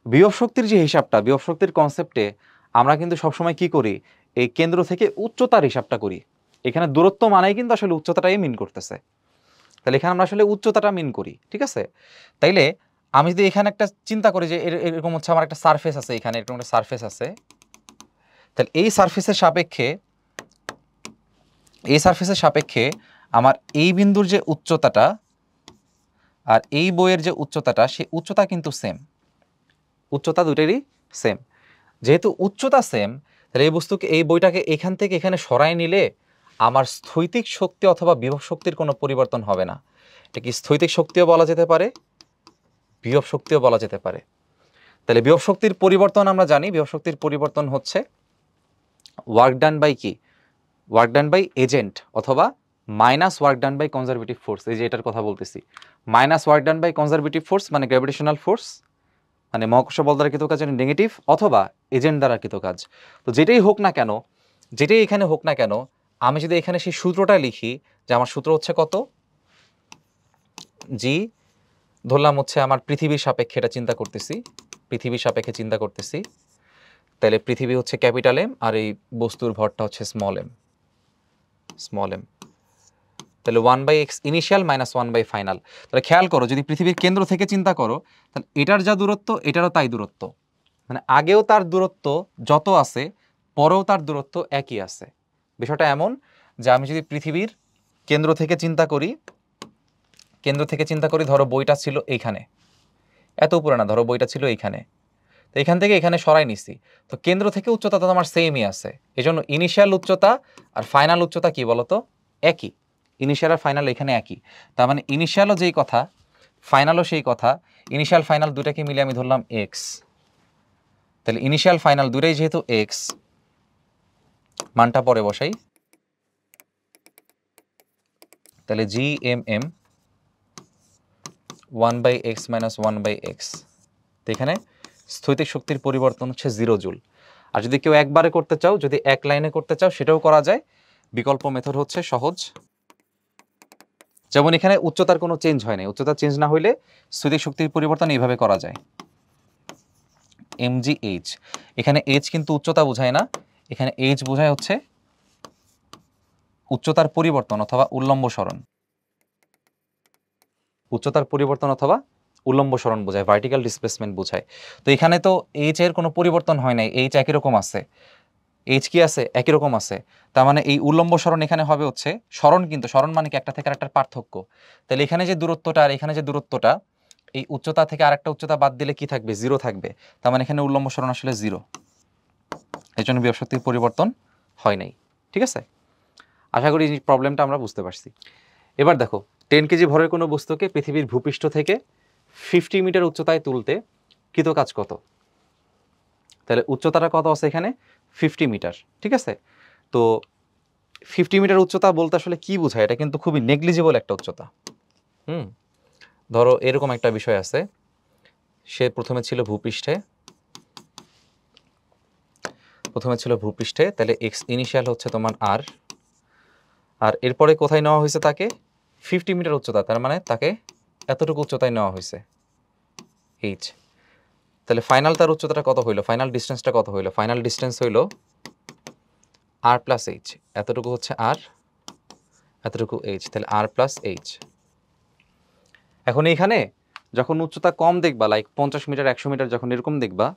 বিভব শক্তির যে হিসাবটা, বিভব শক্তির কনসেপ্টে আমরা কিন্তু সবসময় কি করি, এই কেন্দ্র থেকে উচ্চতার হিসাবটা করি। এখানে দূরত্ব মানেই কিন্তু আসলে উচ্চতাটাই মিন করতেছে। তাহলে এখানে আমরা আসলে উচ্চতাটা মিন করি, ঠিক আছে। তাইলে আমি যদি এখানে একটা চিন্তা করি যে এরকম হচ্ছে আমার একটা সারফেস আছে, এখানে এরকম একটা সারফেস আছে, তাহলে এই সারফেসের সাপেক্ষে আমার এই বিন্দুর যে উচ্চতাটা আর এই বইয়ের যে উচ্চতাটা, সেই উচ্চতা কিন্তু সেম, উচ্চতা দুটোরই সেম। যেহেতু উচ্চতা সেম, তাহলে এই বস্তুকে, এই বইটাকে এখান থেকে এখানে সরায় নিলে আমার স্থৈতিক শক্তি অথবা বিভব শক্তির কোনো পরিবর্তন হবে না। এটা কি স্থৈতিক শক্তিও বলা যেতে পারে, বিভব শক্তিও বলা যেতে পারে। তাহলে বিভব শক্তির পরিবর্তন আমরা জানি, বিভব শক্তির পরিবর্তন হচ্ছে ওয়ার্ক ডান বাই কি, ওয়ার্ক ডান বাই এজেন্ট অথবা minus work done by conservative force. এই যে এটার কথা বলতেছি, minus work done by conservative force মানে গ্র্যাভিটেশনাল ফোর্স, মানে মহাকর্ষ বল দ্বারা কৃত কাজ নেগেটিভ, অথবা এজেন্ট দ্বারা কৃত কাজ। তো যেটাই হোক না কেন, যেটাই এখানে হোক না কেন, আমি যদি এখানে সেই সূত্রটা লিখি, যে আমার সূত্র হচ্ছে কত, জি ধরলাম হচ্ছে আমার পৃথিবীর সাপেক্ষে এটা চিন্তা করতেছি, পৃথিবীর সাপেক্ষে চিন্তা করতেছি, তাহলে পৃথিবী হচ্ছে ক্যাপিটাল এম আর এই বস্তুর ভরটা হচ্ছে স্মল এম, স্মল এম। তাহলে 1/x initial minus 1 by final. তাহলে খেয়াল করো, যদি পৃথিবীর কেন্দ্র থেকে চিন্তা করো, তাহলে এটার যা দূরত্ব এটারও তাই দূরত্ব, মানে আগেও তার দূরত্ব যত আছে পরেও তার দূরত্ব একই আছে। বিষয়টা এমন যে আমি যদি পৃথিবীর কেন্দ্র থেকে চিন্তা করি, ধরো বইটা ছিল এইখানে, এত উপরে না, ধরো বইটা ছিল এইখানে, তো এখান থেকে এখানে সরাই নিছি, তো কেন্দ্র থেকে উচ্চতা তো আমার সেমই আছে। এজন্য ইনিশিয়াল উচ্চতা আর ফাইনাল উচ্চতা কি বলতো, একই। ইনিশিয়াল আর ফাইনাল এখানে একই, তার মানে ইনিশিয়ালও যেই কথা ফাইনালও সেই কথা। ইনিশিয়াল ফাইনাল দুটাকে মিলে আমি ধরলাম এক্স, তাহলে ইনিশিয়াল ফাইনাল দুটাই যেহেতু এক্স, মানটা পরে বসাই, তাহলে G M M 1/x minus 1/x। তো এখানে স্থৈতিক শক্তির পরিবর্তন হচ্ছে 0 জুল। আর যদি কেউ একবারে করতে চাও, যদি এক লাইনে করতে চাও, সেটাও করা যায়। বিকল্প মেথড হচ্ছে সহজ, যেমন এখানে উচ্চতার কোনো চেঞ্জ হয় না, উচ্চতা চেঞ্জ না হইলে স্থৈতিক শক্তির পরিবর্তন এইভাবে করা যায়, mgh। এখানে h কিন্তু উচ্চতা বোঝায় না, এখানে h বোঝায় হচ্ছে উচ্চতার পরিবর্তন অথবা উল্লম্ব সরণ, উচ্চতার পরিবর্তন অথবা উল্লম্ব সরণ বোঝায়, ভার্টিক্যাল ডিসপ্লেসমেন্ট বোঝায়। তো এখানে তো h এর কোনো পরিবর্তন হয় নাই, h একই রকম আছে, এইচ কি আছে? একই রকম আছে। তার মানে এই উল্লম্ব সরণ এখানে হবে হচ্ছে সরণ, কিন্তু সরণ মানে কি একটা থেকে আরেকটার পার্থক্য। তাহলে এখানে যে দূরত্বটা আর এখানে যে দূরত্বটা, এই উচ্চতা থেকে আরেকটা উচ্চতা বাদ দিলে কি থাকবে? 0 থাকবে। তার মানে এখানে উল্লম্ব সরণ আসলে 0, এই জন্য বিভব শক্তির পরিবর্তন হয় নাই। ঠিক আছে, আশা করি এই প্রবলেমটা আমরা বুঝতে পারছি। এবার দেখো 10 কেজি ভরের কোনো বস্তুকে পৃথিবীর ভূপৃষ্ঠ থেকে 50 মিটার উচ্চতায় তুলতে কৃত কাজ কত? তাহলে উচ্চতাটা কত আছে এখানে? 50 মিটার। ঠিক আছে, তো 50 মিটার উচ্চতা বলতে আসলে কি বোঝায়? এটা কিন্তু খুবই নেগলিজিবল একটা উচ্চতা। ধরো এরকম একটা বিষয় আছে, সে প্রথমে ছিল ভূপৃষ্ঠে, তাহলে এক্স ইনিশিয়াল হচ্ছে তোমার আর এরপরে কোথায় নেওয়া হয়েছে তাকে? 50 মিটার উচ্চতা, তার মানে তাকে এতটুকু উচ্চতায় নেওয়া হয়েছে এইচ। তাহলে ফাইনাল তার উচ্চতাটা কত হইলো? ফাইনাল ডিস্টেন্সটা কত হইলো? ফাইনাল ডিস্টেন্স হইলো আর প্লাস এইচ। এতটুকু হচ্ছে আর, এতটুকু এইচ, তাহলে আর প্লাস এইচ। এখন এইখানে যখন উচ্চতা কম দেখবা, লাইক 50 মিটার 100 মিটার যখন এরকম দেখবা,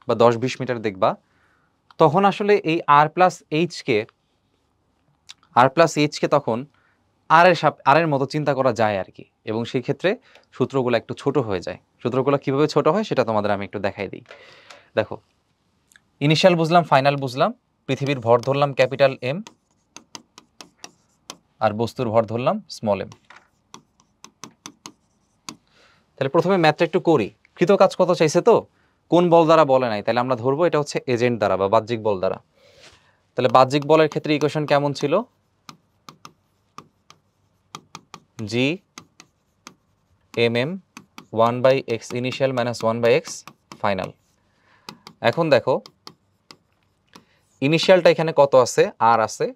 বা 10-20 মিটার দেখবা, তখন আসলে এই আর প্লাস এইচকে তখন আর এর মতো চিন্তা করা যায় আর কি, এবং সেই ক্ষেত্রে সূত্রগুলো একটু ছোট হয়ে যায়। সূত্রগুলো কিভাবে ছোট হয় সেটা তোমাদের আমি একটু দেখাই দিই। দেখো, ইনিশিয়াল বুঝলাম, ফাইনাল বুঝলাম, পৃথিবীর ভর ধরলাম ক্যাপিটাল এম, আর বস্তুর ভর ধরলাম স্মল এম। তাহলে প্রথমে ম্যাথটা একটু করি। কৃত কাজ কত চাইছে, তো কোন বল দ্বারা বলে নাই, তাহলে আমরা ধরবো এটা হচ্ছে এজেন্ট দ্বারা বা বাহ্যিক বল দ্বারা। তাহলে বাহ্যিক বলের ক্ষেত্রে ইকুয়েশন কেমন ছিল? G M M 1/x initial minus 1/x final. এখন দেখো ইনিশিয়ালটা এখানে কত আছে? আর আছে,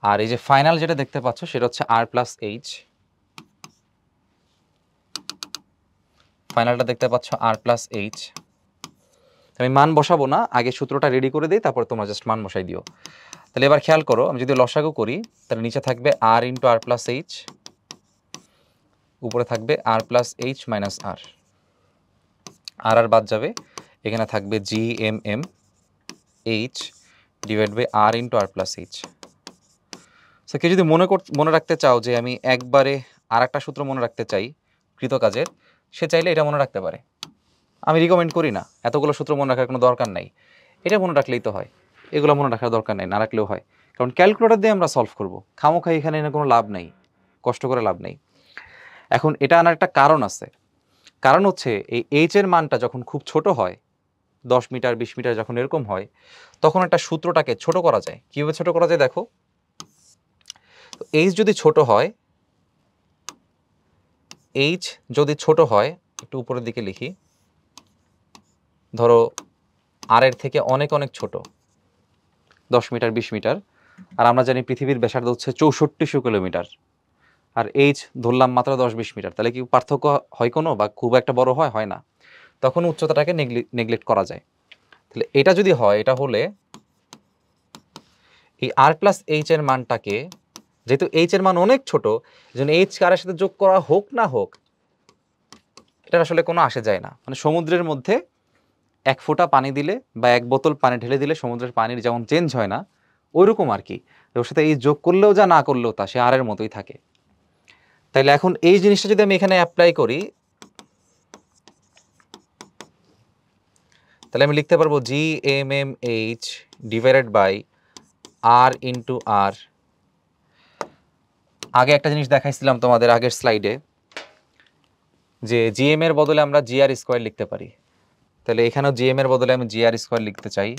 আর এই যে ফাইনাল যেটা দেখতে পাচ্ছ সেটা হচ্ছে আর প্লাস এইচ। ফাইনালটা দেখতে পাচ্ছ আর প্লাস এইচ। আমি মান বসাবো না, আগে সূত্রটা রেডি করে দিই, তারপর তোমরা জাস্ট মান বসাই দিও। তাহলে এবার খেয়াল করো, আমি যদি লসাগু করি তাহলে নিচে থাকবে r into r plus h, উপরে থাকবে r plus h minus r r বাদ যাবে, এখানে থাকবে G M M h divide by R into r plus h. So কেউ যদি মনে রাখতে চাও যে আমি একবারে আর একটা সূত্র মনে রাখতে চাই কৃতকাজের, সে চাইলে এটা মনে রাখতে পারে। আমি রিকমেন্ড করি না, এতগুলো সূত্র মনে রাখার কোনো দরকার নাই, এটা মনে রাখলেই তো হয়, এগুলো মনে রাখার দরকার নেই, না রাখলেও হয়। কারণ ক্যালকুলেটর দিয়ে আমরা সলভ করব, খামোখাই এখানে এনে কোনো লাভ নেই, কষ্ট করে লাভ নেই। এখন এটা আনার একটা কারণ আছে, কারণ হচ্ছে এই এইচ এর মানটা যখন খুব ছোট হয়, 10 মিটার 20 মিটার যখন এরকম হয়, তখন একটা সূত্রটাকে ছোট করা যায়। কীভাবে ছোট করা যায় দেখো, এইচ যদি ছোট হয়, এইচ যদি ছোট হয়, একটু উপরের দিকে লিখি, ধরো আর এর থেকে অনেক অনেক ছোট, 10 মিটার 20 মিটার, আর আমরা জানি পৃথিবীর ব্যাসার্ধ হচ্ছে 6400 কিলোমিটার, আর এইচ ধরলাম মাত্র 10-20 মিটার, তাহলে কি পার্থক্য হয় কোনো, বা খুব একটা বড় হয় না, তখন উচ্চতাটাকে নেগলেক্ট করা যায়। তাহলে এটা যদি হয়, এটা হলে এই আর প্লাস এইচ এর মানটাকে, যেহেতু এইচ এর মান অনেক ছোট, যেন এইচ কারের সাথে যোগ করা হোক না হোক, এটা আসলে কোনো আসে যায় না। মানে সমুদ্রের মধ্যে 1 ফোঁটা পানি দিলে বা 1 বোতল পানি ঢেলে দিলে সমুদ্রের পানির যেমন চেঞ্জ হয় না, ওইরকম আর কি, ওর সাথে এই যোগ করলেও যা না করলেও তা, সে আর এর মতোই থাকে। তাইলে এখন এই জিনিসটা যদি আমি এখানে অ্যাপ্লাই করি, তাহলে আমি লিখতে পারবো G M M H divided by R into R. আগে একটা জিনিস দেখাইছিলাম তোমাদের আগের স্লাইডে, যে জিএম এর বদলে আমরা জি আর স্কোয়ার লিখতে পারি। তাহলে এখানেও জিএম এর বদলে আমি জি আর স্কোয়ার লিখতে চাই,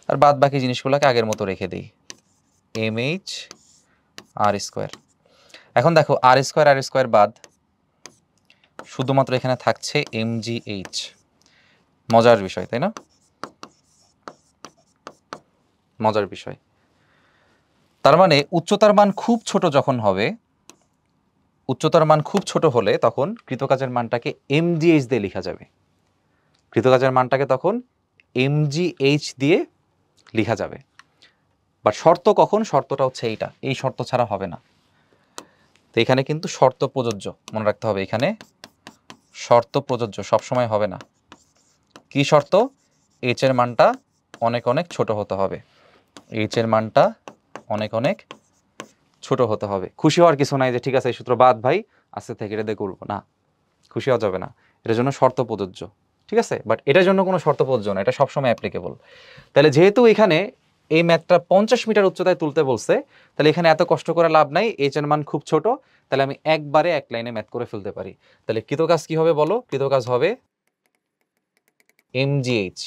আর বাদ বাকি জিনিসগুলোকে আগের মতো রেখে দিই, এম এইচ আর স্কোয়ার। এখন দেখো আর স্কোয়ার বাদ, শুধুমাত্র এখানে থাকছে এম জি এইচ। মজার বিষয়, তাই না? মজার বিষয়। তার মানে উচ্চতার মান খুব ছোট যখন হবে, উচ্চতার মান খুব ছোট হলে তখন কৃতকাজের মানটাকে এমজিএইচ দিয়ে লেখা যাবে। কৃতকাজের মানটাকে তখন এমজিএইচ দিয়ে লেখা যাবে। বাট শর্ত কখন? শর্তটা হচ্ছে এইটা, এই শর্ত ছাড়া হবে না। তো এখানে কিন্তু শর্ত প্রযোজ্য, মনে রাখতে হবে, এখানে শর্ত প্রযোজ্য, সবসময় হবে না। কি শর্ত? এইচ এর মানটা অনেক অনেক ছোট হতে হবে, এইচ এর মানটা অনেক অনেক ছোট হতে হবে। খুশি হওয়ার কিছু নাই যে ঠিক আছে এই সূত্র বাদ ভাই, আজকে থেকে এটা দিয়ে করবো না, খুশি হওয়া যাবে না, এটার জন্য শর্ত প্রযোজ্য, ঠিক আছে? বাট এটার জন্য কোনো শর্ত প্রযোজ্য না, এটা সবসময় অ্যাপ্লিকেবল। তাহলে যেহেতু এখানে এই ম্যাথটা 50 মিটার উচ্চতায় তুলতে বলছে, তাহলে এখানে এত কষ্ট করে লাভ নাই, এইচ এর মান খুব ছোট, তাহলে আমি একবারে এক লাইনে ম্যাথ করে ফেলতে পারি। তাহলে কৃতকাজ কি হবে বলো? কৃতকাজ হবে mgh,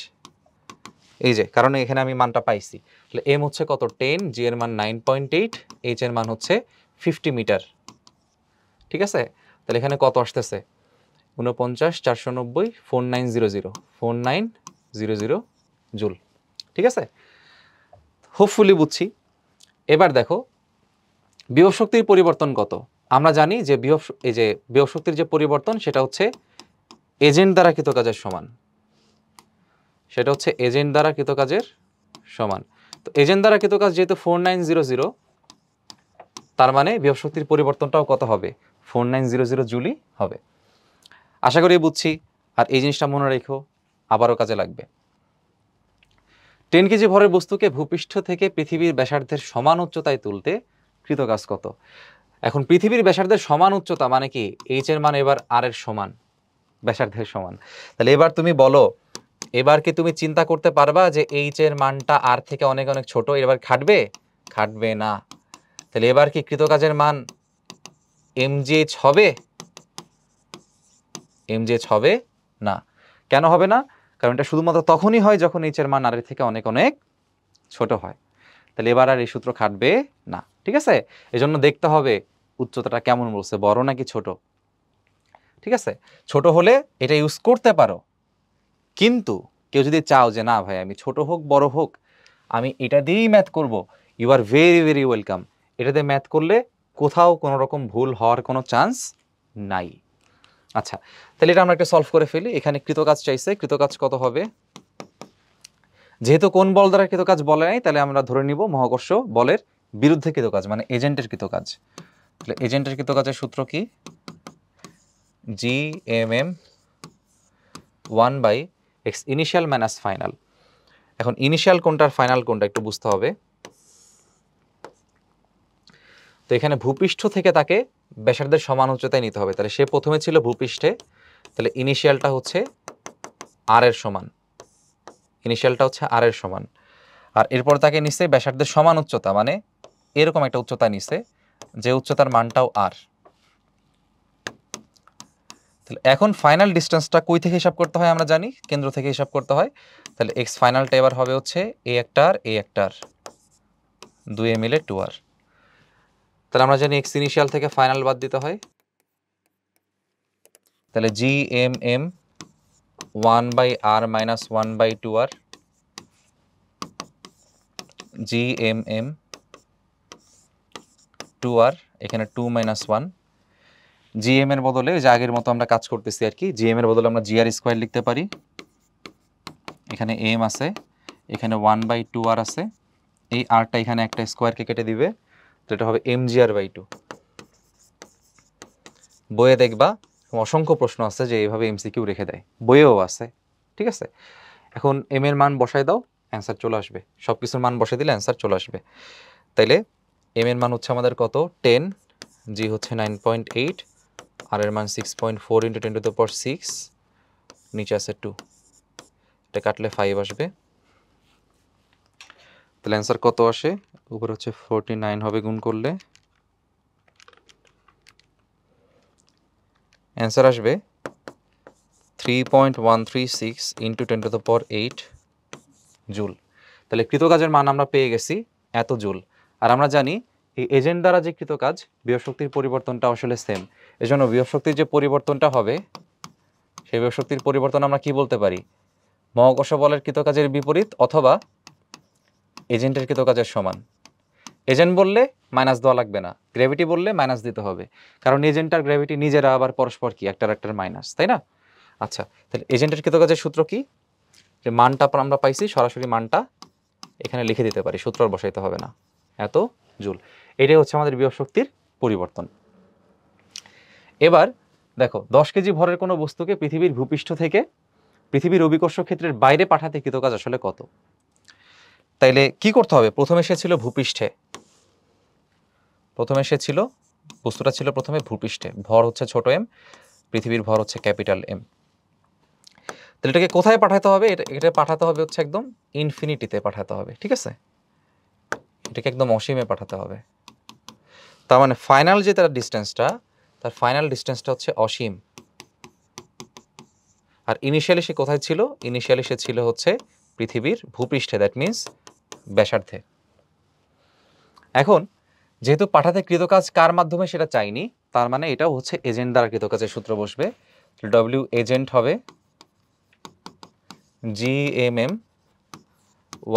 এই যে কারণ এখানে আমি মানটা পাইছি। তাহলে এম হচ্ছে কত 10, জি এর মান 9.8, এইচ এর মান হচ্ছে 50 মিটার, ঠিক আছে? তাহলে এখানে কত আসতেছে 49 490 4900 4900 জুল, ঠিক আছে? হোপফুলি বুঝছি। এবার দেখো বিভব শক্তির পরিবর্তন কত। আমরা জানি যে বিভব শক্তির যে পরিবর্তন সেটা হচ্ছে এজেন্ট দ্বারা কৃত কাজের সমান, সেটা হচ্ছে এজেন্ট দ্বারা কৃত কাজের সমান। তো এজেন্ট দ্বারা কৃত কাজ যেহেতু 4900, তার মানে বিভব শক্তির পরিবর্তনটাও কত হবে 4900 জুলই হবে। আশা করি বুঝছি। আর এই জিনিসটা মনে রেখো, আবারও কাজে লাগবে। 10 কেজি ভরের বস্তুকে ভূপৃষ্ঠ থেকে পৃথিবীর ব্যাসার্ধের সমান উচ্চতায় তুলতে কৃত কাজ কত। এখন পৃথিবীর ব্যাসার্ধের সমান উচ্চতা মানে কি এইচ এর মান এবার আর এর সমান, ব্যাসার্ধের সমান। তাহলে এবার তুমি বলো, এবার কি তুমি চিন্তা করতে পারবা যে এইচ এর মানটা আর থেকে অনেক অনেক ছোট, এবার খাটবে? খাটবে না। তাহলে এবার কি কৃতকাজের মান mgh হবে? mgh হবে না। কেন হবে না? কারণ এটা শুধুমাত্র তখনই হয় যখন এইচ এর মান আর এর থেকে অনেক অনেক ছোট হয়। তাহলে এবার আর এই সূত্র খাটবে না, ঠিক আছে? এজন্য দেখতে হবে উচ্চতাটা কেমন বলছে, বড় নাকি ছোট, ঠিক আছে? ছোট হলে এটা ইউজ করতে পারো, কিন্তু কেউ যদি চাও যে না ভাই আমি ছোট হোক বড় হোক আমি এটা দিয়েই ম্যাথ করব, you are very very welcome. এটা দিয়ে ম্যাথ করলে কোথাও কোনো রকম ভুল হওয়ার কোনো চান্স নাই। আচ্ছা, তাহলে এটা আমরা একটা সলভ করে ফেলি। এখানে কৃতকাজ চাইছে, কৃতকাজ কত হবে? যেহেতু কোন বল দ্বারা কৃতকাজ বলে নাই, তাহলে আমরা ধরে নিব মহাকর্ষ বলের বিরুদ্ধে কৃতকাজ, মানে এজেন্টের কৃতকাজ। তাহলে এজেন্টের কৃতকাজের সূত্র কি? G M M 1/x initial minus final. এখন ইনিশিয়াল কোনটা আর ফাইনাল কোনটা একটু বুঝতে হবে। তো এখানে ভূপৃষ্ঠ থেকে তাকে ব্যাসার্ধের সমান উচ্চতায় নিতে হবে। তাহলে সে প্রথমে ছিল ভূপৃষ্ঠে, তাহলে ইনিশিয়ালটা হচ্ছে আর এর সমান, ইনিশিয়ালটা হচ্ছে আর এর সমান। আর এরপর তাকে নিচে ব্যাসার্ধের সমান উচ্চতা, মানে এরকম একটা উচ্চতা নিচে, যে উচ্চতার মানটাও আর। তাহলে এখন ফাইনাল ডিস্টেন্সটা কই থেকে হিসাব করতে হয় আমরা জানি, কেন্দ্র থেকে হিসাব করতে হয়। তাহলে এক্স ফাইনালটা এবার হবে হচ্ছে এ একটার 2 মিলে 2r। তাহলে আমরা জানি এক্স ইনিশিয়াল থেকে ফাইনাল বাদ দিতে হয়। তাহলে G M m 1/r minus 1/2r, G M m 2r, এখানে 2 - 1। জিএম এর বদলে যে আগের মতো আমরা কাজ করতেছি আর কি, জিএম এর বদলে আমরা জিআর স্কোয়ার লিখতে পারি। এখানে এম আছে, এখানে 1/2r আছে, এই আরটা এখানে একটা স্কোয়ারকে কেটে দিবে, তো এটা হবে mgr/2। বইয়ে দেখবা অসংখ্য প্রশ্ন আছে যে এইভাবে এমসিকিউ রেখে দেয়, বইয়েও আছে, ঠিক আছে? এখন এম এর মান বসাই দাও, অ্যান্সার চলে আসবে। সব কিছুর মান বসাই দিলে অ্যান্সার চলে আসবে। তাইলে এম এর মান হচ্ছে আমাদের কত 10, জি হচ্ছে 9.8, আর এর মান 6.4 × 10⁶, নিচে আছে 2, এটা কাটলে 5 আসবে। তাহলে অ্যান্সার কত আসে? উপরে হচ্ছে 49 হবে গুণ করলে, অ্যান্সার আসবে 3.136 × 10⁸ জুল। তাহলে কৃতকাজের মান আমরা পেয়ে গেছি এত জুল। আর আমরা জানি এই এজেন্ট দ্বারা যে কৃতকাজ বিভব শক্তির পরিবর্তনটা আসলে সেম, এজন্য বিভব শক্তির যে পরিবর্তনটা হবে সেই বিভব শক্তির পরিবর্তন আমরা কি বলতে পারি? মহাকর্ষ বলের কৃতকাজের বিপরীত অথবা এজেন্টের কৃতকাজের সমান। এজেন্ট বললে মাইনাস দেওয়া লাগবে না, গ্র্যাভিটি বললে মাইনাস দিতে হবে, কারণ এজেন্ট আর গ্র্যাভিটি নিজেরা আবার পরস্পর কি একটার মাইনাস, তাই না? আচ্ছা, তাহলে এজেন্টের কৃতকাজের সূত্র কি? যে মানটা আমরা পাইছি, সরাসরি মানটা এখানে লিখে দিতে পারি, সূত্র আর বসাইতে হবে না, এত জুল। এটাই হচ্ছে আমাদের বিভব শক্তির পরিবর্তন। এবার দেখো 10 কেজি ভরের কোনো বস্তুকে পৃথিবীর ভূপৃষ্ঠ থেকে পৃথিবীর অভিকর্ষ ক্ষেত্রের বাইরে পাঠাতে কৃত কাজ আসলে কত। তাইলে কি করতে হবে, প্রথমে সে ছিল ভূপৃষ্ঠে, বস্তুটা ছিল প্রথমে ভূপৃষ্ঠে, ভর হচ্ছে ছোট এম, পৃথিবীর ভর হচ্ছে ক্যাপিটাল এম। তাহলে এটাকে কোথায় পাঠাতে হবে, এটা পাঠাতে হবে হচ্ছে একদম ইনফিনিটিতে পাঠাতে হবে, ঠিক আছে, এটাকে একদম অসীমে পাঠাতে হবে। তার মানে ফাইনাল যে তার ডিস্টেন্সটা, তার ফাইনাল ডিস্টেন্সটা হচ্ছে অসীম। আর ইনিশিয়ালি সে কোথায় ছিল, ইনিশিয়ালি সে ছিল হচ্ছে পৃথিবীর ভূপৃষ্ঠে, দ্যাট মিন্স ব্যাসার্ধে। এখন যেহেতু পাঠাতে কৃতকাজ কার মাধ্যমে সেটা চাইনি, তার মানে এটাও হচ্ছে এজেন্ট দ্বারা কৃতকাজের সূত্র বসবে। ডব্লিউ এজেন্ট হবে GMM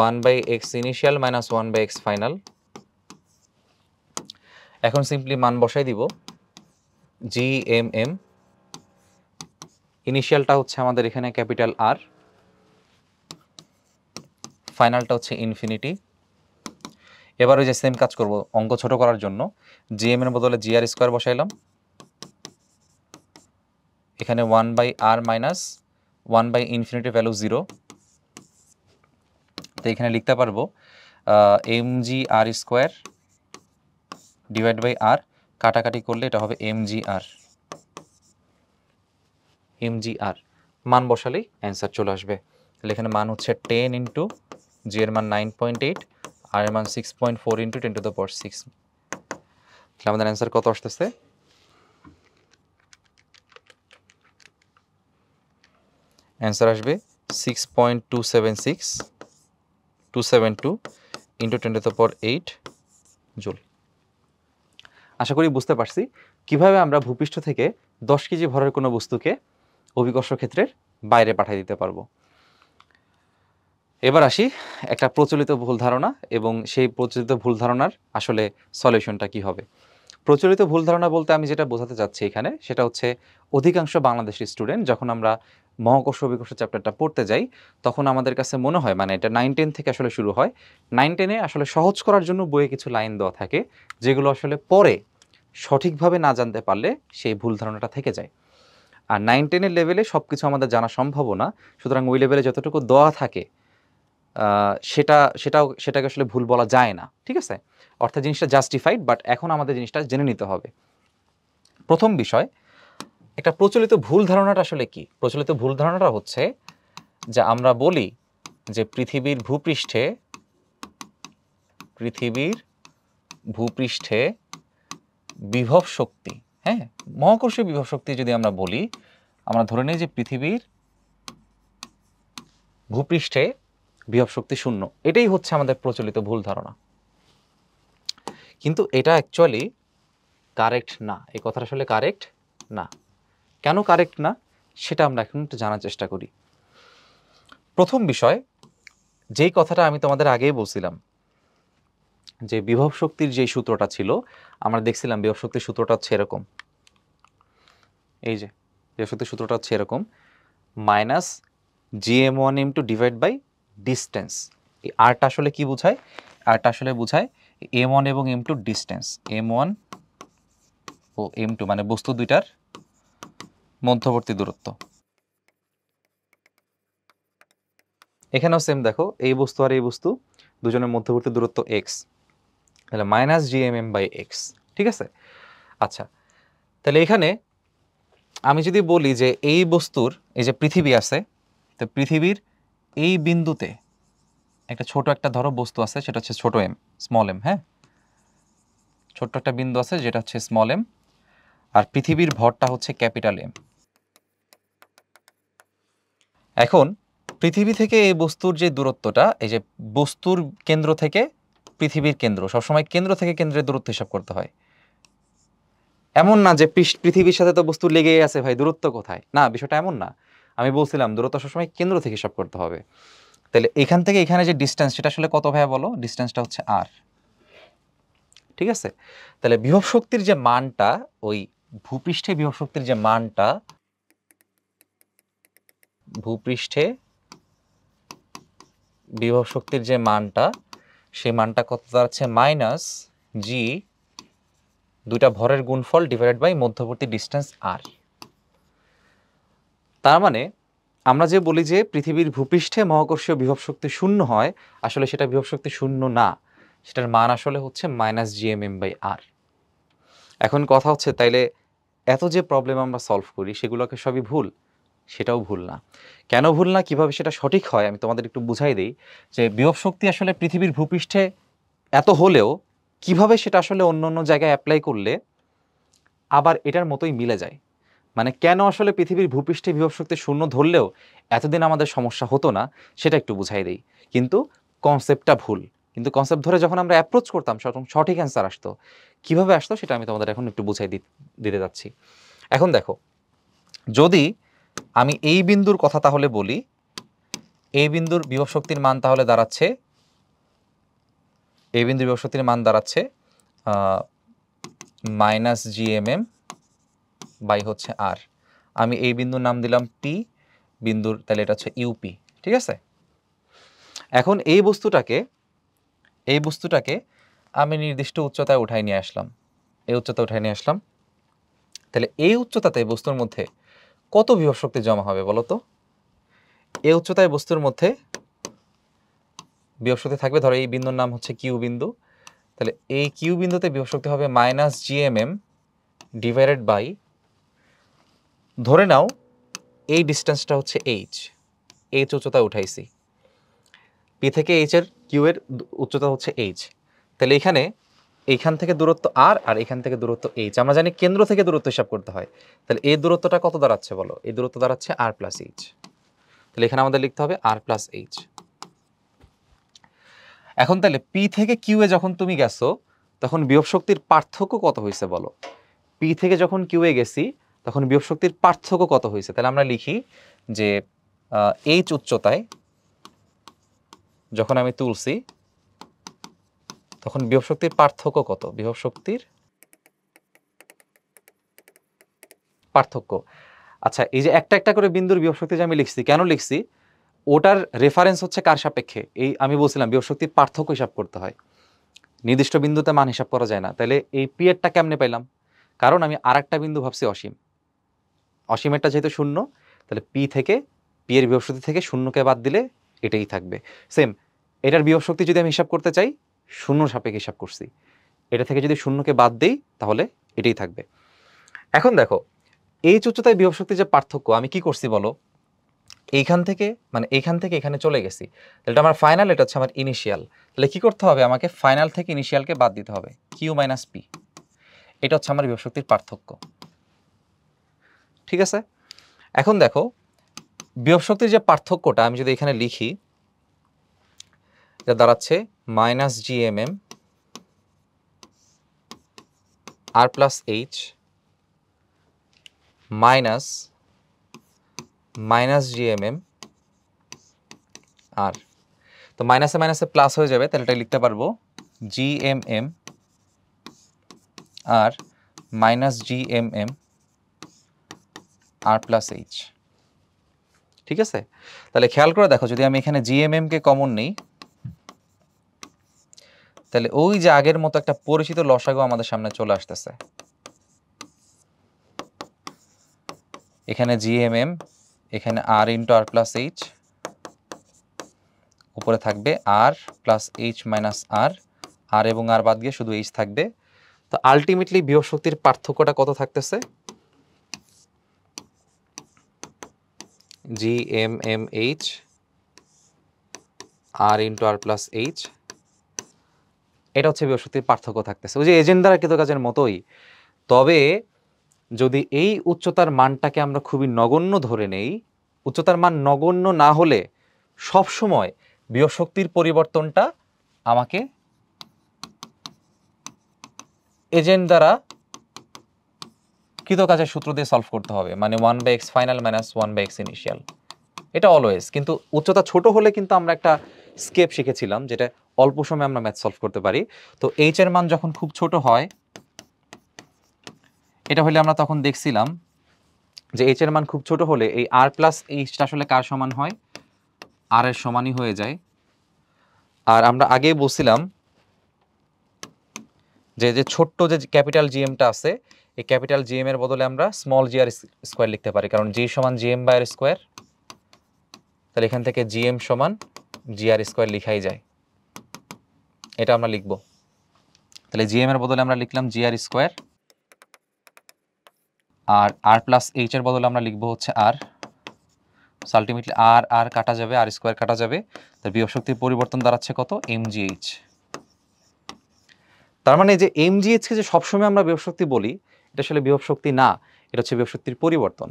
1/x initial minus 1/x final. এখন সিম্পলি মান বসাই দিব, GMM ইনিশিয়ালটা হচ্ছে আমাদের এখানে ক্যাপিটাল আর, ফাইনালটা হচ্ছে ইনফিনিটি। এবার ওই যে সেম কাজ করব অঙ্ক ছোট করার জন্য, GM এর বদলে GR² বসাইলাম, এখানে 1/r মাইনাস 1/ইনফিনিটি ভ্যালু 0, তো এখানে লিখতে পারবো mgr² ডিভাইড বাই আর, কাটাকাটি করলে এটা হবে mgr, মান বসালেই অ্যান্সার চলে আসবে। তাহলে এখানে মান হচ্ছে 10 ইন্টু জি এর মান 9.8, আর এর মান 6.4 ইন্টু 10⁶। তাহলে আমাদের অ্যান্সার কত আসতেছে, অ্যান্সার আসবে 6.272 ইন্টু 10⁸ জুল। আশা করি বুঝতে পারছি কিভাবে আমরা ভূপৃষ্ঠ থেকে 10 কেজি ভরের কোনো বস্তুকে অভিকর্ষ ক্ষেত্রের বাইরে পাঠিয়ে দিতে পারবো। এবার আসি একটা প্রচলিত ভুল ধারণা, এবং সেই প্রচলিত ভুল ধারণার আসলে সলিউশনটা কি হবে। প্রচলিত ভুল ধারণা বলতে আমি যেটা বোঝাতে চাচ্ছি এখানে, সেটা হচ্ছে অধিকাংশ বাংলাদেশি স্টুডেন্ট যখন আমরা মহাকর্ষ অভিকর্ষ চ্যাপ্টারটা পড়তে যাই, তখন আমাদের কাছে মনে হয়, মানে এটা 9-10 থেকে আসলে শুরু হয়, 9-10-এ আসলে সহজ করার জন্য বইয়ে কিছু লাইন দেওয়া থাকে, যেগুলো আসলে পরে সঠিকভাবে না জানতে পারলে সেই ভুল ধারণাটা থেকে যায়। আর 9-10-এর লেভেলে সব কিছু আমাদের জানা সম্ভব না, সুতরাং ওই লেভেলে যতটুকু দেওয়া থাকে সেটাকে আসলে ভুল বলা যায় না, ঠিক আছে, অর্থাৎ জিনিসটা জাস্টিফাইড, বাট এখন আমাদের জিনিসটা জেনে নিতে হবে। প্রথম বিষয়, একটা প্রচলিত ভুল ধারণাটা আসলে কি। প্রচলিত ভুল ধারণাটা হচ্ছে যে আমরা বলি যে পৃথিবীর ভূপৃষ্ঠে বিভব শক্তি, হ্যাঁ, মহাকর্ষীয় বিভব শক্তি যদি আমরা বলি, আমরা ধরে নিই যে পৃথিবীর ভূপৃষ্ঠে বিভব শক্তি 0, এটাই হচ্ছে আমাদের প্রচলিত ভুল ধারণা। কিন্তু এটা অ্যাকচুয়ালি কারেক্ট না, এই কথাটা আসলে কারেক্ট না। কেন কারেক্ট না সেটা আমরা এখন একটু জানার চেষ্টা করি। প্রথম বিষয়, যেই কথাটা আমি তোমাদের আগেই বলছিলাম যে বিভব শক্তির যেই সূত্রটা ছিল, আমরা দেখছিলাম বিভব শক্তির সূত্রটা হচ্ছে এরকম, এই যে বিভব শক্তির সূত্রটা হচ্ছে এরকম, minus GM1 into divide by distance. এই আরটা আসলে কি বোঝায়, আরটা আসলে বোঝায় M1 এবং M2 ডিস্টেন্স, M1 ও M2 মানে বস্তু দুইটার মধ্যবর্তী দূরত্ব। এখানেও সেম দেখো, এই বস্তু আর এই বস্তু দুজনের মধ্যবর্তী দূরত্ব x, তাহলে মাইনাস GMM বাই x, ঠিক আছে। আচ্ছা, তাহলে এখানে আমি যদি বলি যে এই বস্তুর, এই যে পৃথিবী আছে, তো পৃথিবীর এই বিন্দুতে একটা ছোট একটা ধরো বস্তু আছে, সেটা হচ্ছে ছোট m, স্মল m, হ্যাঁ, ছোট্ট একটা বিন্দু আছে যেটা হচ্ছে স্মল m, আর পৃথিবীর ভরটা হচ্ছে ক্যাপিটাল M। এখন পৃথিবী থেকে এই বস্তুর যে দূরত্বটা, এই যে বস্তুর কেন্দ্র থেকে পৃথিবীর কেন্দ্র, সবসময় কেন্দ্র থেকে কেন্দ্রের দূরত্ব হিসাব করতে হয়। এমন না যে পৃথিবীর সাথে তো বস্তু লেগেই আছে ভাই, দূরত্ব কোথায়, না, বিষয়টা এমন না। আমি বলছিলাম দূরত্ব সবসময় কেন্দ্র থেকে হিসাব করতে হবে। তাহলে এখান থেকে এখানে যে ডিস্টেন্স, সেটা আসলে কত ভাইয়া বলো, ডিস্টেন্সটা হচ্ছে r, ঠিক আছে। তাহলে বিভব শক্তির যে মানটা, ওই ভূপৃষ্ঠে বিভব শক্তির যে মানটা, ভূপৃষ্ঠে বিভব শক্তির যে মানটা, সেই মানটা কত দাঁড়াচ্ছে, মাইনাস g দুইটা ভরের গুণফল ডিভাইডেড বাই মধ্যবর্তী ডিস্টেন্স r। তার মানে আমরা যে বলি যে পৃথিবীর ভূপৃষ্ঠে মহাকর্ষীয় বিভব শক্তি শূন্য হয়, আসলে সেটা বিভব শক্তি শূন্য না, সেটার মান আসলে হচ্ছে -gmm/r। এখন কথা হচ্ছে তাইলে এত যে প্রবলেম আমরা সলভ করি সেগুলোকে সবই ভুল? সেটাও ভুল না। কেন ভুল না, কিভাবে সেটা সঠিক হয় আমি তোমাদের একটু বুঝাই দেই। যে বিভব শক্তি আসলে পৃথিবীর ভূপৃষ্ঠে এত হলেও কিভাবে সেটা আসলে অন্য অন্য জায়গায় অ্যাপ্লাই করলে আবার এটার মতোই মিলে যায়। মানে কেন আসলে পৃথিবীর ভূপৃষ্ঠে বিভব শক্তি শূন্য ধরলেও এতদিন আমাদের সমস্যা হতো না, সেটা একটু বুঝাই দেই। কিন্তু কনসেপ্টটা ভুল। কিন্তু কনসেপ্ট ধরে যখন আমরা অ্যাপ্রোচ করতাম তখন সঠিক অ্যান্সার আসতো। কিভাবে আসতো সেটা আমি তোমাদের এখন একটু বুঝাই দিতে যাচ্ছি। এখন দেখো, যদি আমি এই বিন্দুর কথা তাহলে বলি, এই বিন্দুর বিভব শক্তির মান তাহলে দাঁড়াচ্ছে, এই বিন্দুর বিভব শক্তির মান দাঁড়াচ্ছে -gmm বাই হচ্ছে আর। আমি এই বিন্দুর নাম দিলাম পি, বিন্দুর তাহলে এটা হচ্ছে ইউপি, ঠিক আছে। এখন এই বস্তুটাকে আমি নির্দিষ্ট উচ্চতায় উঠাই নিয়ে আসলাম, এই উচ্চতা উঠাই নিয়ে আসলাম। তাহলে এই উচ্চতাতে বস্তুর মধ্যে কত বিভব শক্তি জমা হবে বলো তো? এই উচ্চতায় বস্তুর মধ্যে বিভব শক্তি থাকবে, ধরো এই বিন্দুর নাম হচ্ছে কিউ বিন্দু, তাহলে এই কিউ বিন্দুতে বিভব শক্তি হবে -gmm ডিভাইডেড বাই, ধরে নাও এই ডিস্টেন্সটা হচ্ছে এইচ উচ্চতায় উঠাইছি, পি থেকে কিউ এর উচ্চতা হচ্ছে এইচ। তাহলে এইখান থেকে দূরত্ব আর এখান থেকে দূরত্ব এইচ, আমরা জানি কেন্দ্র থেকে দূরত্ব হিসাব করতে হয়। তাহলে এই দূরত্বটা কত দাঁড়াচ্ছে বলো? এই দূরত্ব দাঁড়াচ্ছে r+h। তাহলে এখানে আমাদের লিখতে হবে r+h। এখন তাহলে পি থেকে কিউ এ যখন তুমি গেছো তখন বিভব শক্তির পার্থক্য কত হয়েছে বলো? পি থেকে যখন কিউ এ গেছি তখন বিভব শক্তির পার্থক্য কত হয়েছে? তাহলে আমরা লিখি যে এইচ উচ্চতায় যখন আমি তুলছি তখন বিভব শক্তির পার্থক্য কত? বিভব শক্তির পার্থক্য। আচ্ছা, এই যে একটা একটা করে বিন্দুর বিভব শক্তি যে আমি লিখছি, কেন লিখছি? ওটার রেফারেন্স হচ্ছে কার সাপেক্ষে? এই আমি বলছিলাম বিভব শক্তির পার্থক্য হিসাব করতে হয়, নির্দিষ্ট বিন্দুতে মান হিসাব করা যায় না। তাহলে এই পি এরটা কেমনে পাইলাম? কারণ আমি আরেকটা বিন্দু ভাবছি অসীম, অসীমেরটা যেহেতু শূন্য, তাহলে পি এর বিভব শক্তি থেকে শূন্যকে বাদ দিলে এটাই থাকবে। সেম এটার বিভব শক্তি যদি আমি হিসাব করতে চাই, শূন্য সাপেক্ষে হিসাব করছি, এটা থেকে যদি শূন্যকে বাদ দেই তাহলে এটাই থাকবে। এখন দেখো, এই উচ্চতায় বিভব শক্তির যে পার্থক্য, আমি কি করছি বলো? এইখান থেকে এখানে চলে গেছি, তাহলে এটা আমার ফাইনাল, এটা হচ্ছে আমার ইনিশিয়াল। তাহলে কি করতে হবে? আমাকে ফাইনাল থেকে ইনিশিয়ালকে বাদ দিতে হবে, কিউ মাইনাস পি। এটা হচ্ছে আমার বিভব শক্তির পার্থক্য, ঠিক আছে। এখন দেখো, বিভব শক্তির যে পার্থক্যটা আমি যদি এখানে লিখি, এটা দাঁড়াচ্ছে -gmm r+h -gmm আর, তো মাইনাসে মাইনাসে প্লাস হয়ে যাবে, তাহলে এটা লিখতে পারবো gmm আর -gmm r+h, ঠিক আছে। তাহলে খেয়াল করে দেখো, যদি আমি এখানে gmm কে কমন নেই, তাহলে ওই যে আগের মতো একটা পরিচিত লসাগু আমাদের সামনে চলে আসতেছে। এখানে gmm, এখানে r × r+h, উপরে থাকবে r+h - r, r এবং r বাদ গিয়ে শুধু h থাকবে। তো আলটিমেটলি বিভব শক্তির পার্থক্যটা কত থাকতেছে? gmmh r × r+h, এটা হচ্ছে বিভব শক্তির পার্থক্য থাকতেছে, ওই যে এজেন্ট দ্বারা কৃতকাজের মতোই। তবে যদি এই উচ্চতার মানটাকে আমরা খুবই নগণ্য ধরে নেই, উচ্চতার মান নগণ্য না হলে সবসময় বিভব শক্তির পরিবর্তনটা আমাকে এজেন্ট দ্বারা কৃতকাজের সূত্র দিয়ে সলভ করতে হবে, মানে 1/x final minus 1/x initial, এটা অলওয়েজ। কিন্তু উচ্চতা ছোট হলে কিন্তু আমরা একটা স্কেপ শিখেছিলাম, যেটা অল্প সময়ে আমরা ম্যাথ সলভ করতে পারি। তো এইচ এর মান যখন খুব ছোট হয়, এটা হলে আমরা তখন দেখছিলাম যে এইচ এর মান খুব ছোট হলে এই r+hটা আসলে কার সমান হয়? r এর সমানই হয়ে যায়। আর আমরা আগেই বলছিলাম যে ছোট্ট যে ক্যাপিটাল জিএমটা আছে, এই ক্যাপিটাল জিএম এর বদলে আমরা স্মল জি আর স্কোয়ার লিখতে পারি, কারণ জি সমান জিএম বাই আর স্কোয়ার। তাহলে এখান থেকে জিএম সমান জিআর স্কোয়ার লিখাই যায়, এটা আমরা লিখব। তাহলে জিএম এর বদলে আমরা লিখলাম জিআর স্কোয়ার, আর আর প্লাস এইচ এর বদলে আমরা লিখবো হচ্ছে আর। আলটিমেটলি আর আর কাটা যাবে, আর স্কোয়ার কাটা যাবে, তার বিভব শক্তির পরিবর্তন দাঁড়াচ্ছে কত, এমজিএইচ। তার মানে যে এমজিএইচ কে যে সবসময় আমরা বিভব শক্তি বলি, এটা আসলে বিভব শক্তি না, এটা হচ্ছে বিভব শক্তির পরিবর্তন।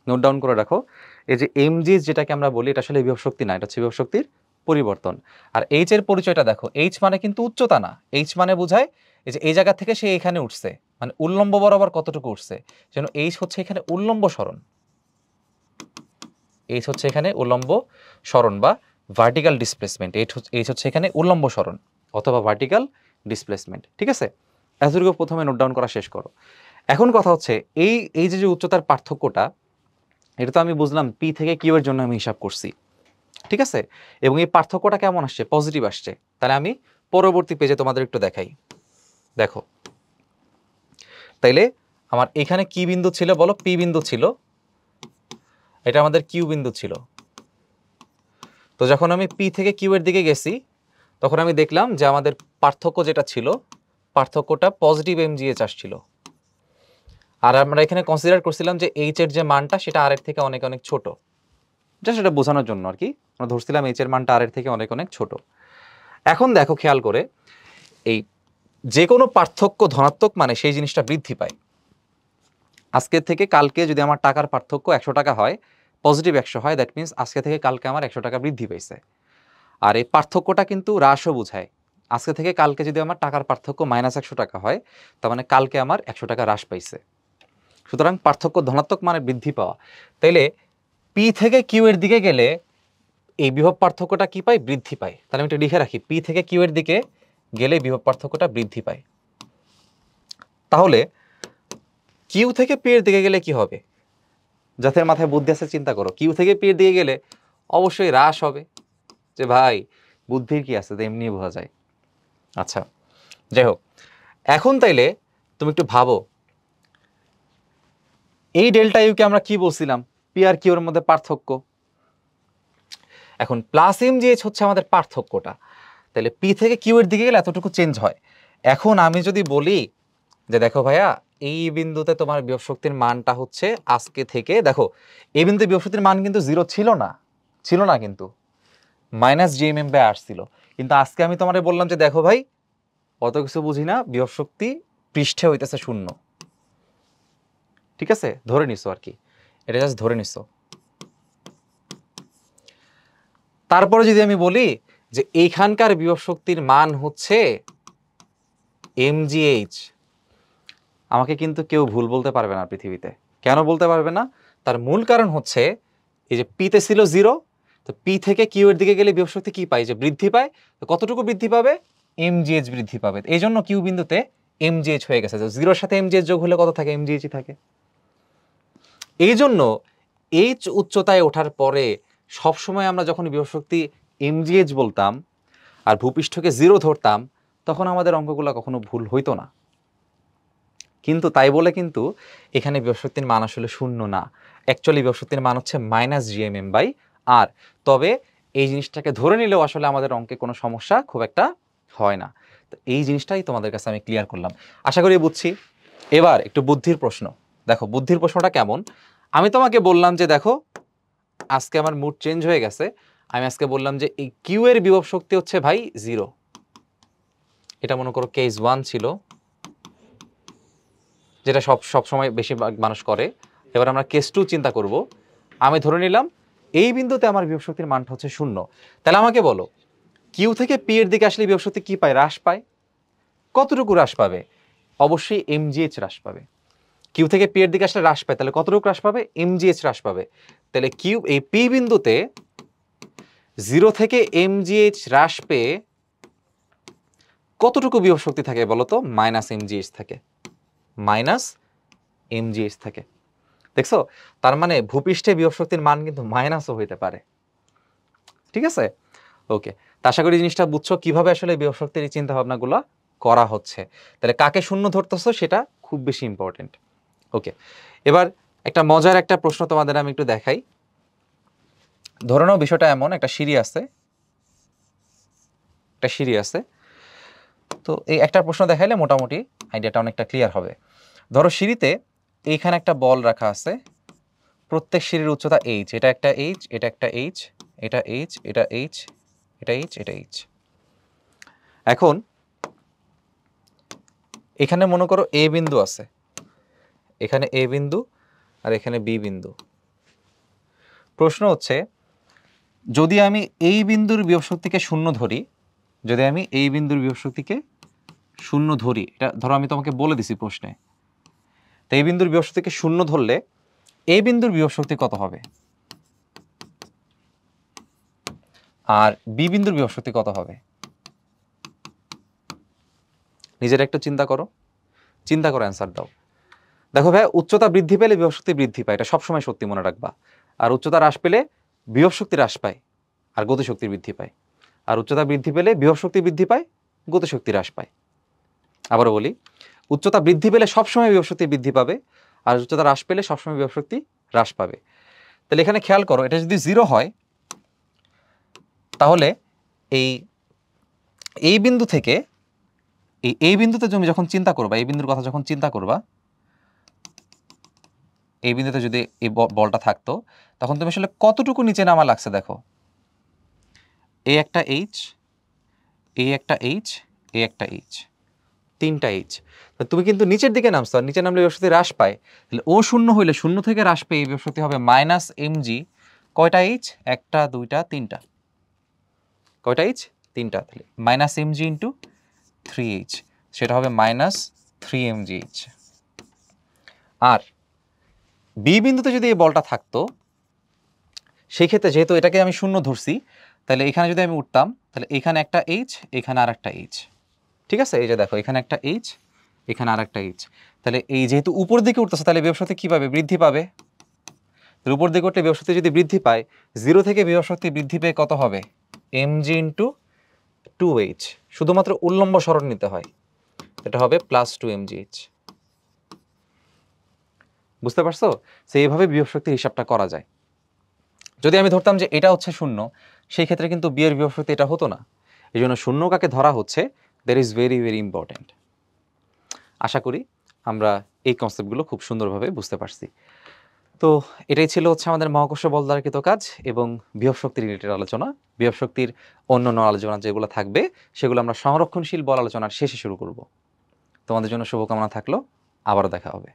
নোট ডাউন করে রাখো, এই যে এমজিএইচ যেটাকে আমরা বলি, এটা আসলে বিভব শক্তি না, এটা হচ্ছে বিভব শক্তির পরিবর্তন। আর এইচ এর পরিচয়টা দেখো, এইচ মানে কিন্তু উচ্চতা না, এইচ মানে বোঝায় এই যে এই জায়গা থেকে সে এখানে উঠছে, মানে উল্লম্ব বরাবর কতটুকু উঠছে, যেন এইচ হচ্ছে এখানে উল্লম্ব সরণ, এইচ হচ্ছে এখানে উল্লম্ব সরণ বা ভার্টিক্যাল ডিসপ্লেসমেন্ট, এইচ হচ্ছে এখানে উল্লম্ব সরণ অথবা ভার্টিক্যাল ডিসপ্লেসমেন্ট। ঠিক আছে, এতটুকু প্রথমে নোট ডাউন করা শেষ করো। এখন কথা হচ্ছে এই এই যে উচ্চতার পার্থক্যটা, এটা তো আমি বুঝলাম পি থেকে কিউ এর জন্য আমি হিসাব করছি, ঠিক আছে, এবং এই পার্থক্যটা কেমন আসছে, পজিটিভ আসছে। তাহলে আমি পরবর্তী পেজে তোমাদের একটু দেখাই। দেখো, তাইলে আমার এখানে কি বিন্দু ছিল বলো, পি বিন্দু ছিল, এটা আমাদের কিউ বিন্দু ছিল। তো যখন আমি পি থেকে কিউ এর দিকে গেছি, তখন আমি দেখলাম যে আমাদের পার্থক্য যেটা ছিল, পার্থক্যটা পজিটিভ এমজিএইচ আসছিল। আর আমরা এখানে কনসিডার করছিলাম যে এইচ এর যে মানটা সেটা আর এর থেকে অনেক অনেক ছোট, জাস্ট এটা বোঝানোর জন্য আর কি, আমরা ধরছিলাম এইচ এর মানটা আর এর থেকে অনেক অনেক ছোট। এখন দেখো খেয়াল করে, এই যে কোনো পার্থক্য ধনাত্মক মানে সেই জিনিসটা বৃদ্ধি পায়। আজকে থেকে কালকে যদি আমার টাকার পার্থক্য 100 টাকা হয়, পজিটিভ 100 হয়, দ্যাট মিনস আজকে থেকে কালকে আমার 100 টাকা বৃদ্ধি পাইছে। আর এই পার্থক্যটা কিন্তু হ্রাসও বোঝায়। আজকে থেকে কালকে যদি আমার টাকার পার্থক্য -100 টাকা হয়, তার মানে কালকে আমার 100 টাকা হ্রাস পাইছে। সুতরাং পার্থক্য ধনাত্মক মানে বৃদ্ধি পাওয়া। তাইলে পি থেকে কিউ এর দিকে গেলে এই বিভব পার্থক্যটা কি পায়, বৃদ্ধি পায়। তাহলে আমি একটু লিখে রাখি, পি থেকে কিউ এর দিকে গেলে বিভব পার্থক্যটা বৃদ্ধি পায়। তাহলে কিউ থেকে পি এর দিকে গেলে কি হবে, যাদের মাথায় বুদ্ধি আছে চিন্তা করো, কিউ থেকে পি এর দিকে গেলে অবশ্যই হ্রাস হবে। যে ভাই বুদ্ধির কি আছে, তো এমনি বোঝা যায়। আচ্ছা, যাই হোক, এখন তাইলে তুমি একটু ভাবো, এই ডেল্টা ইউকে আমরা কি বলছিলাম, পি আর কিউ এর মধ্যে পার্থক্য। এখন প্লাস এমজিএইচ হচ্ছে আমাদের পার্থক্যটা, তাহলে পি থেকে কিউ এর দিকে গেলে এতটুকু চেঞ্জ হয়। এখন আমি যদি বলি যে দেখো ভাইয়া, এই বিন্দুতে তোমার বিভব শক্তির মানটা হচ্ছে আজকে থেকে, দেখো এই বিন্দুতে বিভব শক্তির মান কিন্তু 0 ছিল না, কিন্তু -gmm/r ছিল। কিন্তু আজকে আমি তোমারে বললাম যে দেখো ভাই, অত কিছু বুঝি না, বিভব শক্তি পৃষ্ঠে হইতেছে 0। ঠিক আছে, ধরে নিছো আর কি, এটা জাস্ট ধরে নিছো। তারপরে যদি আমি বলি যে এইখানকার বিভব শক্তির মান হচ্ছে এমজিএইচ, আমাকে কিন্তু কেউ ভুল বলতে পারবে না পৃথিবীতে। কেন বলতে পারবে না? তার মূল কারণ হচ্ছে এই যে পিতে ছিল 0, তো পি থেকে কিউ এর দিকে গেলে বিভব শক্তি কি পায়, যে বৃদ্ধি পায়। তো কতটুকু বৃদ্ধি পাবে, এমজিএইচ বৃদ্ধি পাবে। এই জন্য কিউ বিন্দুতে এমজিএইচ হয়ে গেছে, যে 0-র সাথে এমজিএইচ যোগ হলে কত থাকে, এমজিএইচই থাকে। এই জন্য এইচ উচ্চতায় ওঠার পরে সবসময় আমরা যখন বিভব শক্তি এমজিএইচ বলতাম আর ভূপৃষ্ঠকে 0 ধরতাম, তখন আমাদের অঙ্কগুলো কখনো ভুল হইতো না। কিন্তু তাই বলে কিন্তু এখানে বিভব শক্তির মান আসলে 0 না, অ্যাকচুয়ালি বিভব শক্তির মান হচ্ছে -gmm/r। তবে এই জিনিসটাকে ধরে নিলেও আসলে আমাদের অঙ্কে কোনো সমস্যা খুব একটা হয় না। তো এই জিনিসটাই তোমাদের কাছে আমি ক্লিয়ার করলাম, আশা করি বুঝছি। এবার একটু বুদ্ধির প্রশ্ন। দেখো বুদ্ধির প্রশ্নটা কেমন, আমি তোমাকে বললাম যে দেখো আজকে আমার মুড চেঞ্জ হয়ে গেছে, আমি আজকে বললাম যে এই কিউ এর বিভব শক্তি হচ্ছে ভাই 0, এটা মনে করো কেস 1 ছিল, যেটা সব সময় বেশি মানুষ করে। এবার আমরা কেস 2 চিন্তা করব। আমি ধরে নিলাম এই বিন্দুতে আমার বিভব শক্তির মানটা হচ্ছে 0। তাহলে আমাকে বলো, কিউ থেকে পি এর দিকে আসলে বিভব শক্তি কি পায়, হ্রাস পায়। কতটুকু হ্রাস পাবে, অবশ্যই এমজিএইচ হ্রাস পাবে। কিউ থেকে পি এর দিকে আসলে হ্রাস পায়, তাহলে কতটুকু হ্রাস পাবে, এমজিএইচ হ্রাস পাবে। তাহলে কিউ এই পি বিন্দুতে 0 থেকে এমজিএইচ হ্রাস পেয়ে কতটুকু বিভব শক্তি থাকে বলো তো, -mgh থাকে, -mgh থাকে। দেখছো, তার মানে ভূপৃষ্ঠে বিভব শক্তির মান কিন্তু মাইনাসও হইতে পারে। ঠিক আছে, ওকে। তা আশা করি জিনিসটা বুঝছো কিভাবে আসলে বিভব শক্তির এই চিন্তা ভাবনাগুলো করা হচ্ছে। তাহলে কাকে 0 ধরতেছো সেটা খুব বেশি ইম্পর্টেন্ট। ওকে, এবার একটা মজার একটা প্রশ্ন তোমাদের আমি একটু দেখাই। ধরে নাও বিষয়টা এমন, একটা সিঁড়ি আছে, তো এই একটা প্রশ্ন দেখাইলে মোটামুটি আইডিয়াটা অনেকটা ক্লিয়ার হবে। ধরো সিঁড়িতে এইখানে একটা বল রাখা আছে, প্রত্যেক সিঁড়ির উচ্চতা এইচ, এটা একটা এইচ, এটা একটা এইচ, এটা এইচ, এটা এইচ, এটা এইচ, এটা এইচ। এখন এখানে মনে করো এ বিন্দু আছে, এখানে এ বিন্দু আর এখানে বি বিন্দু। প্রশ্ন হচ্ছে যদি আমি এই বিন্দুর বিভব শক্তিকে শূন্য ধরি, যদি আমি এই বিন্দুর বিভব শক্তিকে শূন্য ধরি, এটা ধরো আমি তোমাকে বলে দিছি প্রশ্নে, তো এই বিন্দুর বিভব শক্তিকে শূন্য ধরলে এই বিন্দুর বিভব শক্তি কত হবে আর বি বিন্দুর বিভব শক্তি কত হবে? নিজের একটু চিন্তা করো, চিন্তা করে অ্যান্সার দাও। দেখো ভাই, উচ্চতা বৃদ্ধি পেলে বিভব শক্তি বৃদ্ধি পায়, এটা সবসময় সত্যি মনে রাখবা। আর উচ্চতা হ্রাস পেলে বিভব শক্তি হ্রাস পায় আর গতিশক্তি বৃদ্ধি পায়। আর উচ্চতা বৃদ্ধি পেলে বিভব শক্তি বৃদ্ধি পায়, গতিশক্তি হ্রাস পায়। আবারও বলি, উচ্চতা বৃদ্ধি পেলে সবসময় বিভব শক্তি বৃদ্ধি পাবে, আর উচ্চতা হ্রাস পেলে সবসময় বিভব শক্তি হ্রাস পাবে। তাহলে এখানে খেয়াল করো, এটা যদি 0 হয় তাহলে এই বিন্দু থেকে এই বিন্দুতে তুমি যখন চিন্তা করবা, এই বিন্দুর কথা যখন চিন্তা করবা, এই বিন্দুতে যদি এই বলটা থাকতো তখন তুমি আসলে কতটুকু নিচে নামা লাগছে দেখো। এই একটা এইচ, এই একটা এইচ, এই একটা এইচ, তিনটা এইচ। তুমি কিন্তু নিচের দিকে নামছো, আর নিচে নামলে বিভব শক্তি হ্রাস পায়। তাহলে ও শূন্য হইলে শূন্য থেকে হ্রাস পেয়ে এই বিভব শক্তি হবে মাইনাস mg। কয়টা এইচ? একটা, দুইটা, তিনটা। কয়টা এইচ? তিনটা। তাহলে মাইনাস mg ইন্টু 3h, সেটা হবে মাইনাস 3mgh। আর বি বিন্দুতে যদি এই বলটা থাকতো, সেই ক্ষেত্রে যেহেতু এটাকে আমি শূন্য ধরছি, তাহলে এখানে যদি আমি উঠতাম, তাহলে এখানে একটা এইচ, এখানে আর একটা এইচ। ঠিক আছে, এই যে দেখো এখানে একটা এইচ, এখানে আর একটা এইচ। তাহলে এই যেহেতু উপর দিকে উঠতেছে, তাহলে বিভব শক্তি কী পাবে? বৃদ্ধি পাবে। উপর দিকে উঠলে বিভব শক্তি যদি বৃদ্ধি পায়, 0 থেকে বিভব শক্তি বৃদ্ধি পেয়ে কত হবে? mg into 2h। শুধুমাত্র উল্লম্ব সরণ নিতে হয়, এটা হবে প্লাস 2mgh। বুঝতে পারছো? সো এইভাবে বিভব শক্তির হিসাবটা করা যায়। যদি আমি ধরতাম যে এটা হচ্ছে শূন্য, সেই ক্ষেত্রে কিন্তু বি এর বিভব শক্তি এটা হতো না। এই জন্য শূন্য কাকে ধরা হচ্ছে, that is very very important. আশা করি আমরা এই কনসেপ্টগুলো খুব সুন্দরভাবে বুঝতে পারছি। তো এটাই ছিল হচ্ছে আমাদের মহাকর্ষ বল দ্বারা কৃত কাজ এবং বিভব শক্তি রিলেটেড আলোচনা। বিভব শক্তির অন্যান্য আলোচনা যেগুলো থাকবে সেগুলো আমরা সংরক্ষণশীল বল আলোচনার শেষে শুরু করব। তোমাদের জন্য শুভকামনা থাকলো, আবারও দেখা হবে।